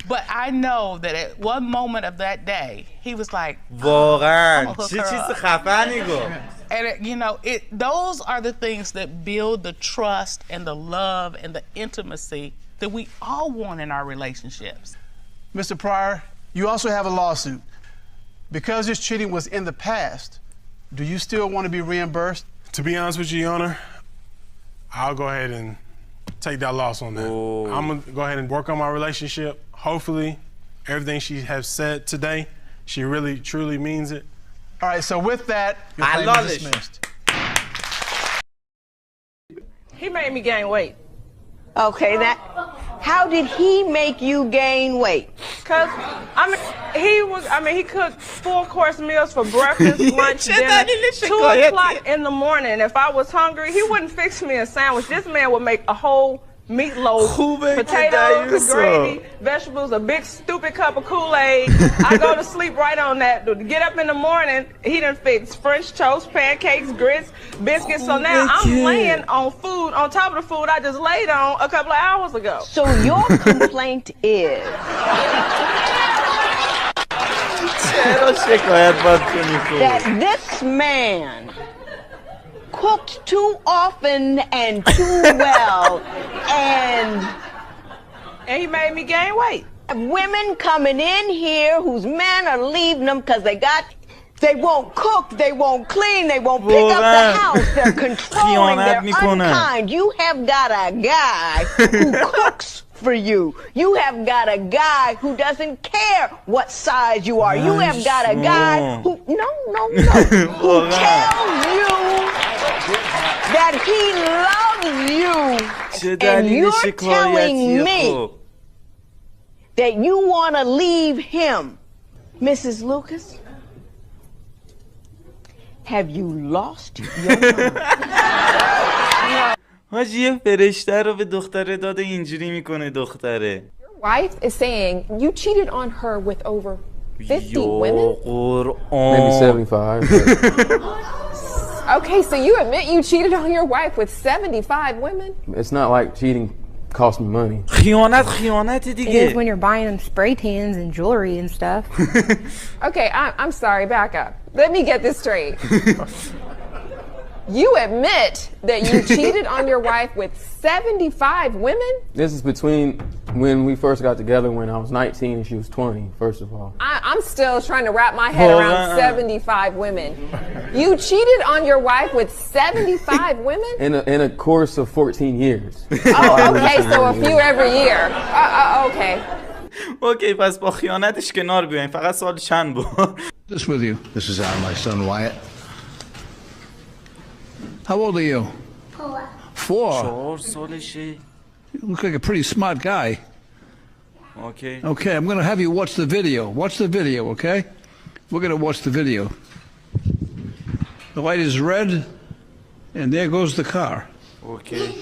But I know that at one moment of that day, he was like, واقعا چه چیز خفنی گفت. And those are the things that build the trust and the love and the intimacy that we all want in our relationships. Mr. Pryor, you also have a lawsuit. Because this cheating was in the past, do you still want to be reimbursed? To be honest with you, Your Honor, I'll go ahead and take that loss on that. I'm gonna go ahead and work on my relationship. Hopefully, everything she has said today, she really, truly means it. All right, so with that, your claim is dismissed. He made me gain weight. Okay, how did he make you gain weight? Cause he cooked 4-course meals for breakfast, lunch, dinner. 2 o'clock in the morning, if I was hungry, he wouldn't fix me a sandwich. This man would make a whole meatloaf, potatoes, gravy, vegetables, a big stupid cup of Kool-Aid. I go to sleep right on that. Get up in the morning, he done fix French toast, pancakes, grits, biscuits. So now I'm laying on food on top of the food I just laid on a couple of hours ago. So your complaint is that this man cooked too often and too well, and he made me gain weight. Women coming in here whose men are leaving them because they won't cook, they won't clean, they won't pick up the house, they're controlling, they're unkind. You have got a guy who cooks for you. You have got a guy who doesn't care what size you are. You have got a guy who who tells you that he loves you, and you're telling me that you want to leave him. Mrs. Lucas, have you lost your mind? حاجی یه فرشته رو به دختره داده اینجوری میکنه دختره. Your wife is saying you cheated on her with over 50 women? Maybe 75. Okay, so you admit you cheated on your wife with 75 women? It's not like cheating cost me money. خیانت دیگه. It is when you're buying them spray tans and jewelry and stuff. Okay, I'm sorry, back up. Let me get this straight. You admit that you cheated on your wife with 75 women? This is between when we first got together when I was 19 and she was 20, first of all. I'm still trying to wrap my head around 75 women. You cheated on your wife with 75 women? In a course of 14 years. Oh, okay, so a few every year. Okay. اوکی پس با خیانتش کنار بیاین فقط سال چند بود. This with you. This is my son Wyatt. How old are you? 4. 4 سالشه. You look like a pretty smart guy. Okay. Okay, I'm going to have you watch the video. Watch the video, okay? We're going to watch the video. The light is red, and there goes the car. Okay.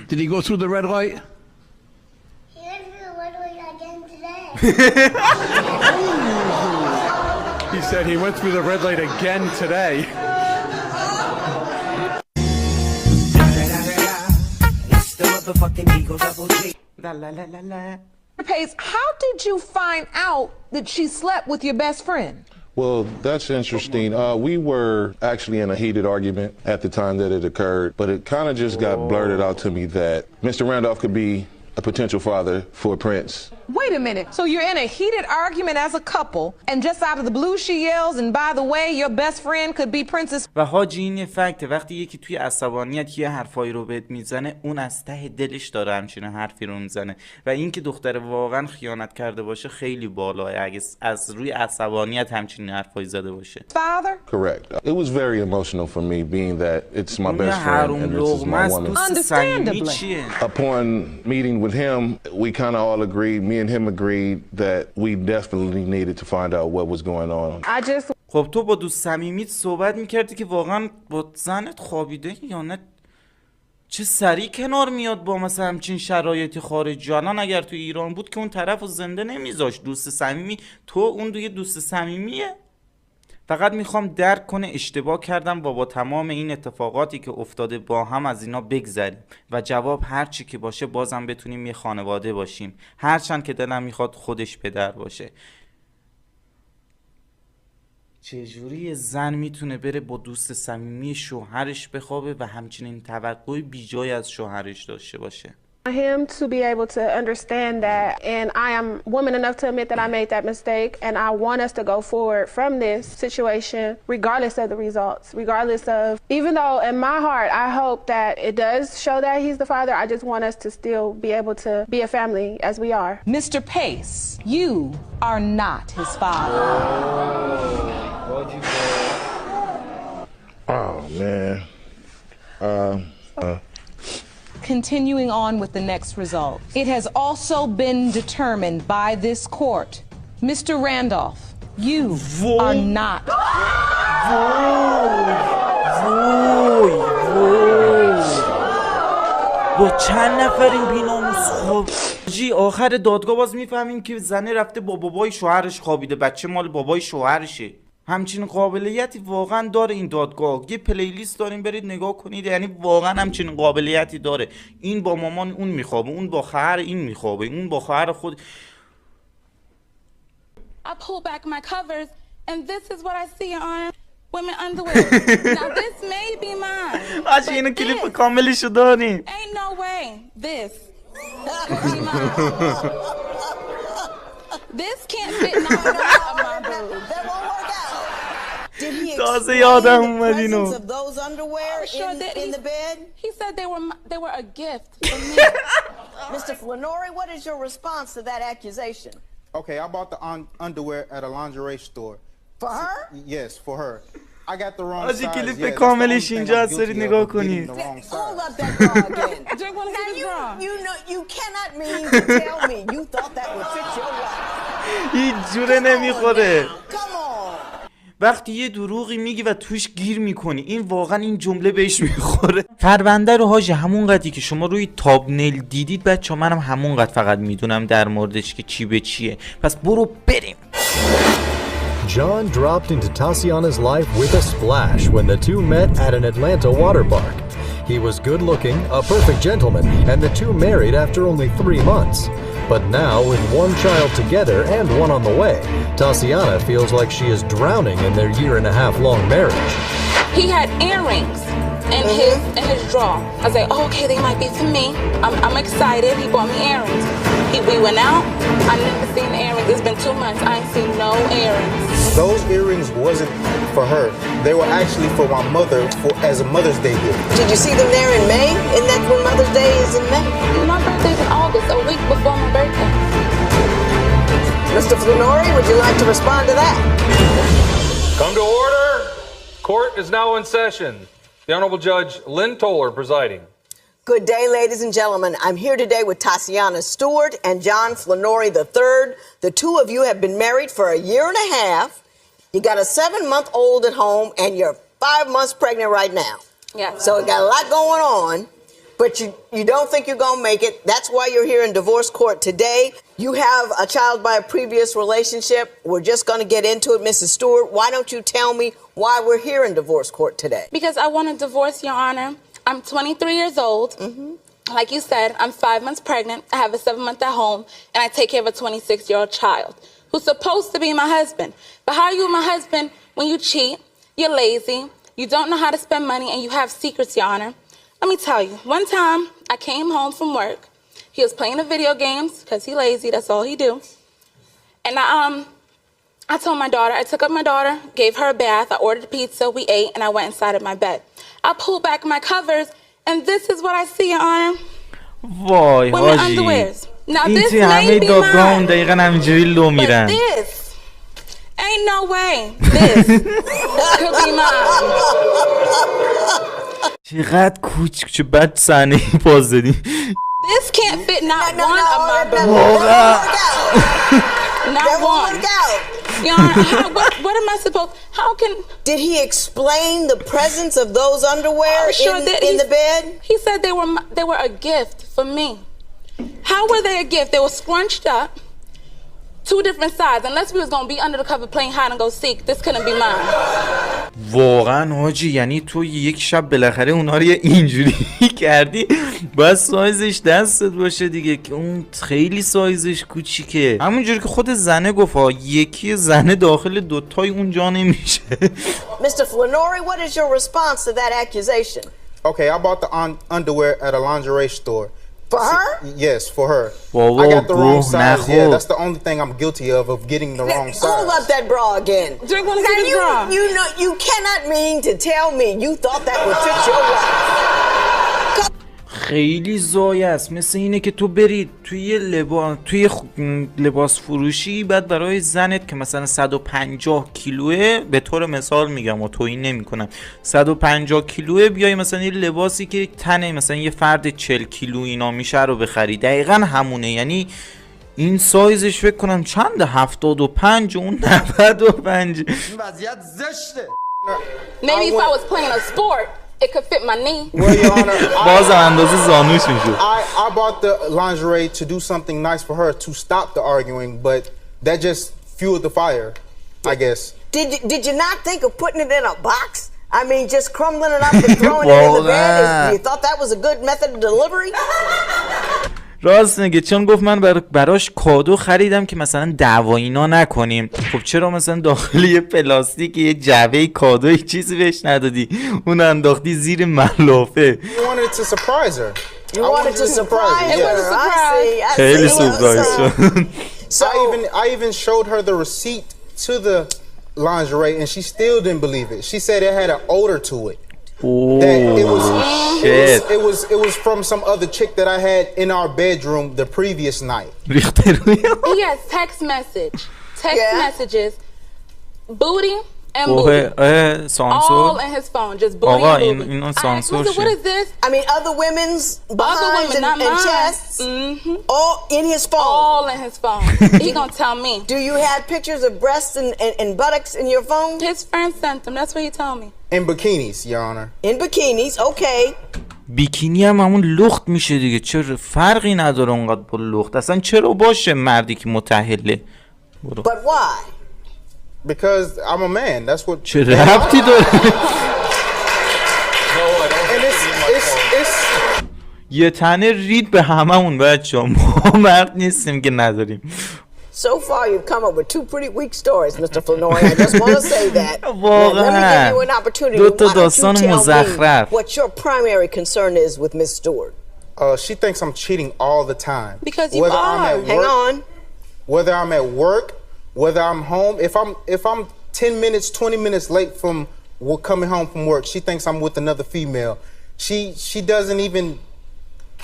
Did he go through the red light? He went through the red light again today. He said he went through the red light again today. Pace, how did you find out that she slept with your best friend? Well, that's interesting. We were actually in a heated argument at the time that it occurred, but it kind of just got blurted out to me that Mr. Randolph could be a potential father for Prince. Wait a minute. So you're in a heated argument as a couple, and just out of the blue she yells, and by the way, your best friend could be Princess. و حاجی این یه فکته وقتی یکی توی عصبانیت یه حرفایی رو بهت میزنه اون از ته دلش داره همچین حرفی رو میزنه و این که دختر واقعا خیانت کرده باشه خیلی بالاه اگه از روی عصبانیت همچین حرفایی زده باشه. Father? Correct. It was very emotional for me being that it's my best friend and this is my woman. Understandably. Upon meeting with him, we kind of all agreed, me and him agreed that we definitely needed to find out what was going on. خب تو با دوست صمیمیت صحبت میکردی که واقعا با زنت خوابیده یا نه؟ چه سریع کنار میاد با مثلا همچین شرایطی خارجی. الان اگر تو ایران بود که اون طرف رو زنده نمیذاشت. دوست صمیمی تو اون دیگه دوست صمیمیه. فقط میخوام درک کنه اشتباه کردم و با تمام این اتفاقاتی که افتاده با هم از اینا بگذریم و جواب هرچی که باشه بازم بتونیم یه خانواده باشیم هرچند که دلم میخواد خودش پدر باشه. چجوری زن میتونه بره با دوست صمیمی شوهرش بخوابه و همچنین توقعی بیجای از شوهرش داشته باشه؟ him to be able to understand that, and I am woman enough to admit that I made that mistake, and I want us to go forward from this situation regardless of the results, regardless of, even though in my heart I hope that it does show that he's the father, I just want us to still be able to be a family as we are. Mr. Pace, you are not his father. Oh man. Continuing on with the next result. It has also been determined by this court, Mr. Randolph, you are not. با چند نفر این بیناموس خواب جی آخر دادگاه باز میفهمیم که زنه رفته با بابای شوهرش خوابیده، بچه مال بابای شوهرشه. همچین قابلیتی واقعا داره این دادگاه. یه پلیلیست داریم برید نگاه کنید، یعنی واقعا همچین قابلیتی داره. این با مامان اون میخوابه، اون با خواهر این میخوابه، اون با خواهر خود. I pull back my covers and this is what I see on women underwear. Now this may be mine. آجی اینو کلیپ کاملشو داریم. Ain't no way this could be mine. This can't fit now on my boob. That won't work out. Did he explain the presence of those underwear in the bed? He said they were a gift for me. Mr. Flannery, what is your response to that accusation? Okay, I bought the underwear at a lingerie store. For her? Yes, for her. I got the wrong آجی size. کلیپ کاملش اینجا هست، برید نگاه کنید. Hold up that car again. Now you know you cannot mean to tell me you thought that would fit your wife. هیچ جوره نمیخوره. Come on. وقتی یه دروغی میگی و توش گیر میکنی، این واقعا این جمله بهش میخوره. پرونده رو حاجی همون قدری که شما روی تابنیل دیدید بچه ها، منم همون قدر فقط میدونم در موردش که چی به چیه. پس برو بریم. John dropped into Tatiana's life with a splash when the two met at an Atlanta water park. He was good-looking, a perfect gentleman, and the two married after only 3 months. But now, with one child together and one on the way, Tatiana feels like she is drowning in their year-and-a-half-long marriage. He had earrings in his drawer. I was like, oh, okay, they might be for me. I'm excited. He bought me earrings. We went out. I never seen earrings. It's been 2 months. I ain't seen no earrings. Those earrings wasn't for her. They were actually for my mother as a Mother's Day gift. Did you see them there in May? Isn't that when Mother's Day is in May? My birthday's in August, a week before my birthday. Mr. Flannery, would you like to respond to that? Come to order. Court is now in session. The Honorable Judge Lynn Toller presiding. Good day, ladies and gentlemen. I'm here today with Tatiana Stewart and John Flannery III. The two of you have been married for a year and a half. You got a 7-month-old at home, and you're 5 months pregnant right now. Yeah. So you got a lot going on, but you don't think you're going to make it. That's why you're here in divorce court today. You have a child by a previous relationship. We're just going to get into it, Mrs. Stewart. Why don't you tell me why we're here in divorce court today? Because I want a divorce, Your Honor. I'm 23 years old. Like you said, I'm 5 months pregnant. I have a 7-month at home, and I take care of a 26-year-old child who's supposed to be my husband. But how are you my husband when you cheat, you're lazy, you don't know how to spend money, and you have secrets, Your Honor? Let me tell you, one time I came home from work. He was playing the video games because he's lazy. That's all he do. And I told my daughter, I took up my daughter, gave her a bath, I ordered pizza, we ate, and I went inside of my bed. I pulled back my covers, and this is what I see, Your Honor. وای حاجی این توی همه دادگاه اون دقیقا همینجوری لو میرن. Ain't no way this could be mine. چقدر کوچ بد صحنه پاز دادی. This can't fit not one of my boobs. واقعا Not one. Your Honor, what am I supposed? How can? Did he explain the presence of those underwear in the bed? He said they were a gift for me. How were they a gift? They were scrunched up, 2 different sides. Unless we was gonna be under the cover playing hide and go seek, this couldn't be mine. واقعا حاجی یعنی تو یک شب بالاخره اونا رو اینجوری کردی، باید سایزش دستت باشه دیگه که اون خیلی سایزش کوچیکه. همونجوری که خود زنه گفت یکی زنه داخل دوتای اونجا نمیشه. Mr. Flannery, what is your response to that accusation? Okay, I bought the underwear at a lingerie store. For her? Yes, for her. I got the wrong size. Yeah, that's the only thing I'm guilty of getting the wrong size. Hold up that bra again. Drink one of these bra. You know, you cannot mean to tell me you thought that would fit your wife. خیلی زایه است. مثل اینه که تو برید توی لباس فروشی، بعد برای زنت که مثلا 150 کیلوه، به طور مثال میگم و تویی نمی کنم، 150 کیلوه بیای مثلا یه لباسی که تنه مثلا یه فرد 40 کیلو اینا میشه رو بخری. دقیقا همونه. یعنی این سایزش فکر کنم چند 75 و اون 95. این وضعیت زشته. Maybe if I was playing a sport, it could fit my knee. Well, Your Honor, باز اندازه زانوش میشه. I bought the lingerie to do something nice for her to stop the arguing, but that just fueled the fire, I guess. Did you not think of putting it in a box? I mean, just crumbling it up and throwing it in the bed? You thought that was a good method of delivery? راست میگه، چون گفت من براش کادو خریدم که مثلا دعوا اینا نکنیم. خب چرا مثلا داخل یه پلاستیک یه جعبه کادو چیزی بهش ندادی، اون انداختی زیر ملافه. خیلی سورپرایز شد. I even showed her the receipt to the lingerie and she still didn't believe it. She said it had an odor to it. Oh, shit. It was from some other chick that I had in our bedroom the previous night. He has text messages, booty and booty. All in his phone, just booty and booty. What is this? I mean, other women's behinds and chests, all in his phone. All in his phone. He gonna tell me. Do you have pictures of breasts and buttocks in your phone? His friend sent them. That's what he told me. In bikinis, Your Honor. In bikinis, okay. بیکینی هم همون لخت میشه دیگه. چرا فرقی نداره اونقدر با لخت؟ اصلا چرا باشه مردی که متأهله؟ But why? Because I'm a man. That's what. چه ربطی داره؟ یه تنه رید به هممون بچه‌ها. ما مرد نیستیم که نداریم. So far, you've come up with two pretty weak stories, Mr. Flanoy. I just want to say that. Let me give you an opportunity. Why don't you tell me what your primary concern is with Miss Stewart? She thinks I'm cheating all the time. Because you are. Hang on. Whether I'm at work, whether I'm home, if I'm 10 minutes, 20 minutes late from coming home from work, she thinks I'm with another female. She doesn't even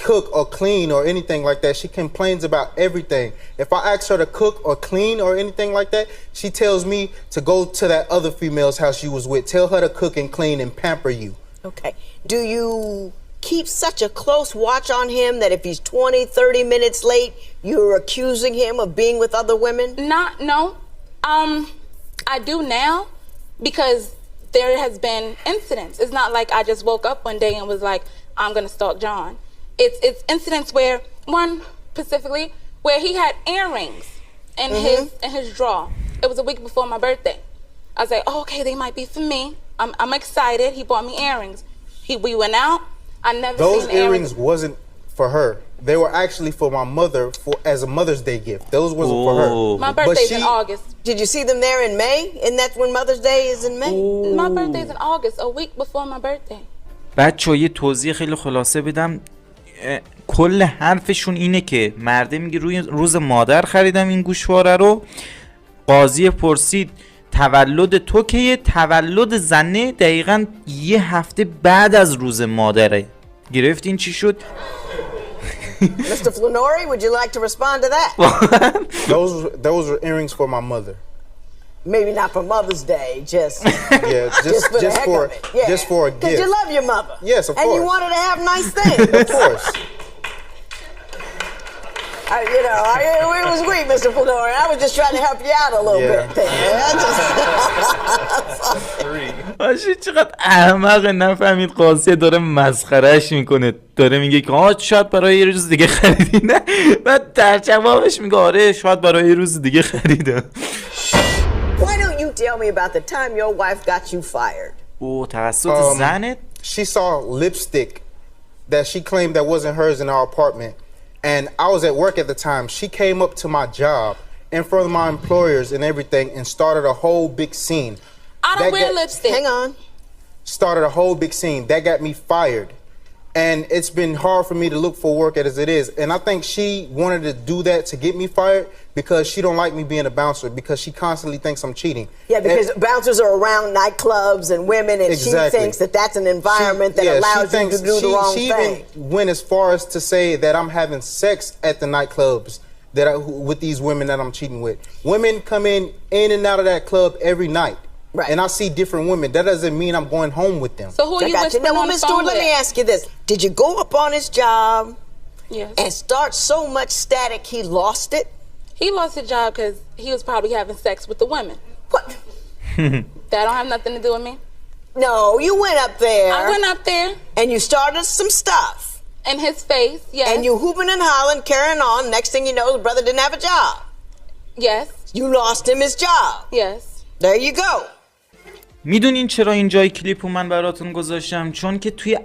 cook or clean or anything like that. She complains about everything. If I ask her to cook or clean or anything like that, she tells me to go to that other female's house she was with. Tell her to cook and clean and pamper you. Okay. Do you keep such a close watch on him that if he's 20, 30 minutes late, you're accusing him of being with other women? No. I do now because there has been incidents. It's not like I just woke up one day and was like, I'm gonna stalk John. It's incidents where, one specifically, where he had earrings in his drawer. It was a week before my birthday. I was like, oh, okay, they might be for me. I'm excited. He bought me earrings. We went out. I never Those seen earrings wasn't for her. They were actually for my mother as a Mother's Day gift. Those wasn't for her. My birthday's in August. Did you see them there in May? And that's when Mother's Day is in May? My birthday's in August, a week before my birthday. بچه‌ها یه توضیح خیلی خلاصه بدم. کل حرفشون اینه که مرده میگه روز مادر خریدم این گوشواره رو. قاضی پرسید تولد تو که تولد زنه دقیقاً یه هفته بعد از روز مادره. گرفتین چی شد؟ Mr. Flanoy, would you like to respond to that? Those were earrings for my mother. Maybe not for Mother's Day, just just for a gift. Because you love your mother. Yes, of course. And you want her to have nice things. Of course. It was great, Mr. Flanoy. I was just trying to help you out a little bit آشی چقدر احمقه، نفهمید قاضی داره مسخرهش میکنه، داره میگه که شاید برای یه روز دیگه خریدی، نه بعد در جوابش میگه آره شاید برای یه روز دیگه خریدم. Why don't you tell me about the time your wife got you fired? توسط زنت؟ She saw lipstick that she claimed that wasn't hers in our apartment. And I was at work at the time. She came up to my job in front of my employers and everything and started a whole big scene. I don't wear lipstick. Hang on. Started a whole big scene. That got me fired. and it's been hard for me to look for work as it is. And I think she wanted to do that to get me fired because she don't like me being a bouncer because she constantly thinks I'm cheating. Yeah, because bouncers are around nightclubs and women, and she thinks that that's an environment that allows you to do the wrong thing. She even went as far as to say that I'm having sex at the nightclubs with these women that I'm cheating with. Women come in and out of that club every night. Right. And I see different women. That doesn't mean I'm going home with them. So who are you whispering on the phone with? Let me ask you this. Did you go up on his job and start so much static he lost it? He lost his job because he was probably having sex with the women. What? That don't have nothing to do with me. No, you went up there. I went up there. And you started some stuff. In his face, yes. And you hooping and hollering, carrying on. Next thing you know, the brother didn't have a job. Yes. You lost him his job. Yes. There you go. میدونین چرا اینجای کلیپو من براتون گذاشتم؟ چون که توی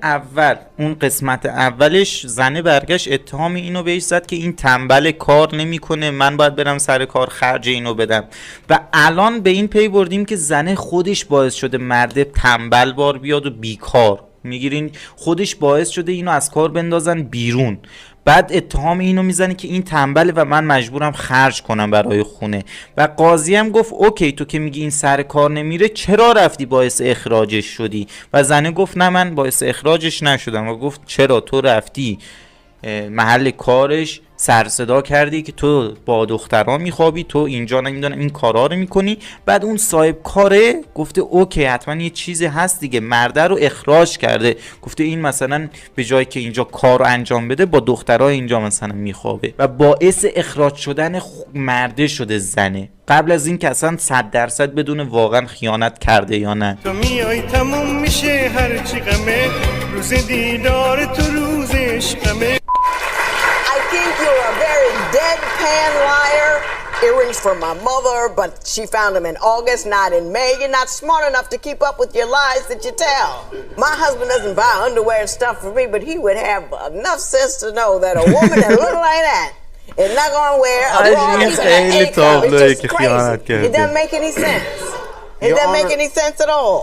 اون قسمت اولش زنه برگشت اتهام اینو بهش زد که این تنبل کار نمیکنه، من باید برم سر کار خرج اینو بدم. و الان به این پی بردیم که زنه خودش باعث شده مرد تنبل بار بیاد و بیکار. میگیرین خودش باعث شده اینو از کار بندازن بیرون. بعد اتهام اینو میزنه که این تنبله و من مجبورم خرج کنم برای خونه. و قاضی هم گفت اوکی تو که میگی این سر کار نمیره چرا رفتی باعث اخراجش شدی؟ و زنه گفت نه من باعث اخراجش نشدم. و گفت چرا تو رفتی محل کارش سر صدا کردی که تو با دخترها میخوابی، تو اینجا نمیدونم این کارا رو میکنی. بعد اون صاحب کاره گفته اوکی حتما یه چیزی هست دیگه، مرده رو اخراج کرده. گفته این مثلا به جایی که اینجا کار رو انجام بده با دخترها اینجا مثلا میخوابه و باعث اخراج شدن مرده شده زنه، قبل از این که اصلا 100% بدون واقعا خیانت کرده یا نه. تو میای تموم میشه هر چی غمه، روز دیدار تو روز عشقمه. I think you're a very deadpan liar. Earrings from my mother, but she found them in August, not in May. You're not smart enough to keep up with your lies that you tell. My husband doesn't buy underwear and stuff for me, but he would have enough sense to know that a woman that looks like that is not going to wear a bra that's an A-cup. It's just crazy. It doesn't make any sense. It doesn't make any sense at all.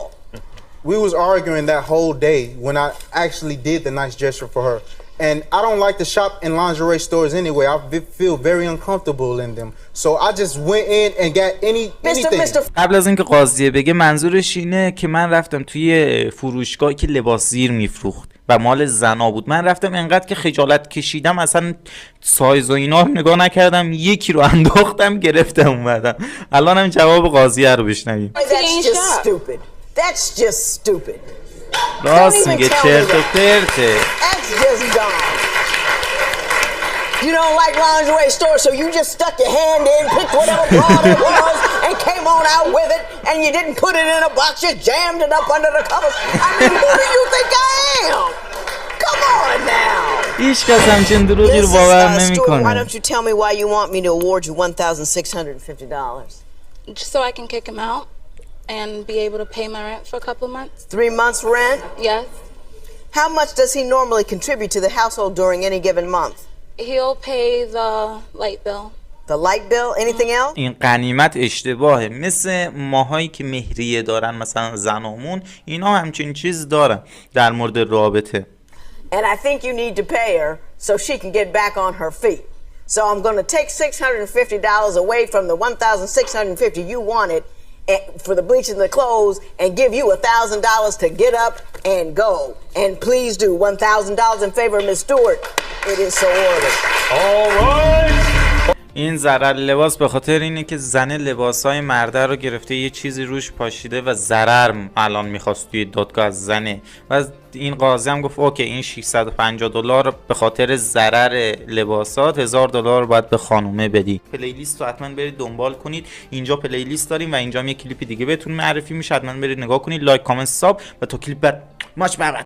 We was arguing that whole day when I actually did the nice gesture for her. And I don't like to shop in lingerie stores anyway. I feel very uncomfortable in them. So I just went in and got anything. قبل از اینکه قاضیه بگه منظورش اینه که من رفتم توی فروشگاهی که لباس زیر میفروخت و مال زنا بود. من رفتم انقدر که خجالت کشیدم اصلا سایز و اینا رو نگاه نکردم، یکی رو انداختم گرفتم اومدم. الان هم جواب قاضیه رو بشنویم. That's just stupid. راست میگه چرت و پرته. That's just dumb. You don't like lingerie stores, so you just stuck your hand in, picked whatever bra it was, and came on out with it, and you didn't put it in a box, you jammed it up under the covers. I mean, who do you think I am? Come on now. هیچ کس همچین دروغی رو باور نمیکنه. Why don't you tell me why you want me to award you $1,650? Just so I can kick him out and be able to pay my rent for a couple of months. 3 months rent? Yes. How much does he normally contribute to the household during any given month? He'll pay the light bill. The light bill? Anything else? این غنیمت اشتباهه. مثل ماهایی که مهریه دارن مثلا زنامون، اینا همچین چیز دارن در مورد رابطه. And I think you need to pay her so she can get back on her feet. So I'm going to take $650 away from the $1,650 you wanted for the bleaching the clothes and give you $1,000 to get up and go. And please do $1,000 in favor of Ms. Stewart. It is so ordered. All right. این ضرر لباس به خاطر اینه که زنه لباسای مرده رو گرفته یه چیزی روش پاشیده و ضرر الان میخواست توی دادگاه از زنه و این قاضی هم گفت اوکی این $650 به خاطر ضرر لباسات، $1,000 باید به خانومه بدی. پلیلیست رو حتما برید دنبال کنید. اینجا پلیلیست داریم و اینجا هم یه کلیپ دیگه بهتون معرفی میشه، حتما برید نگاه کنید. لایک، کامنت، ساب و تا کلیپ بعد ماچ بعد.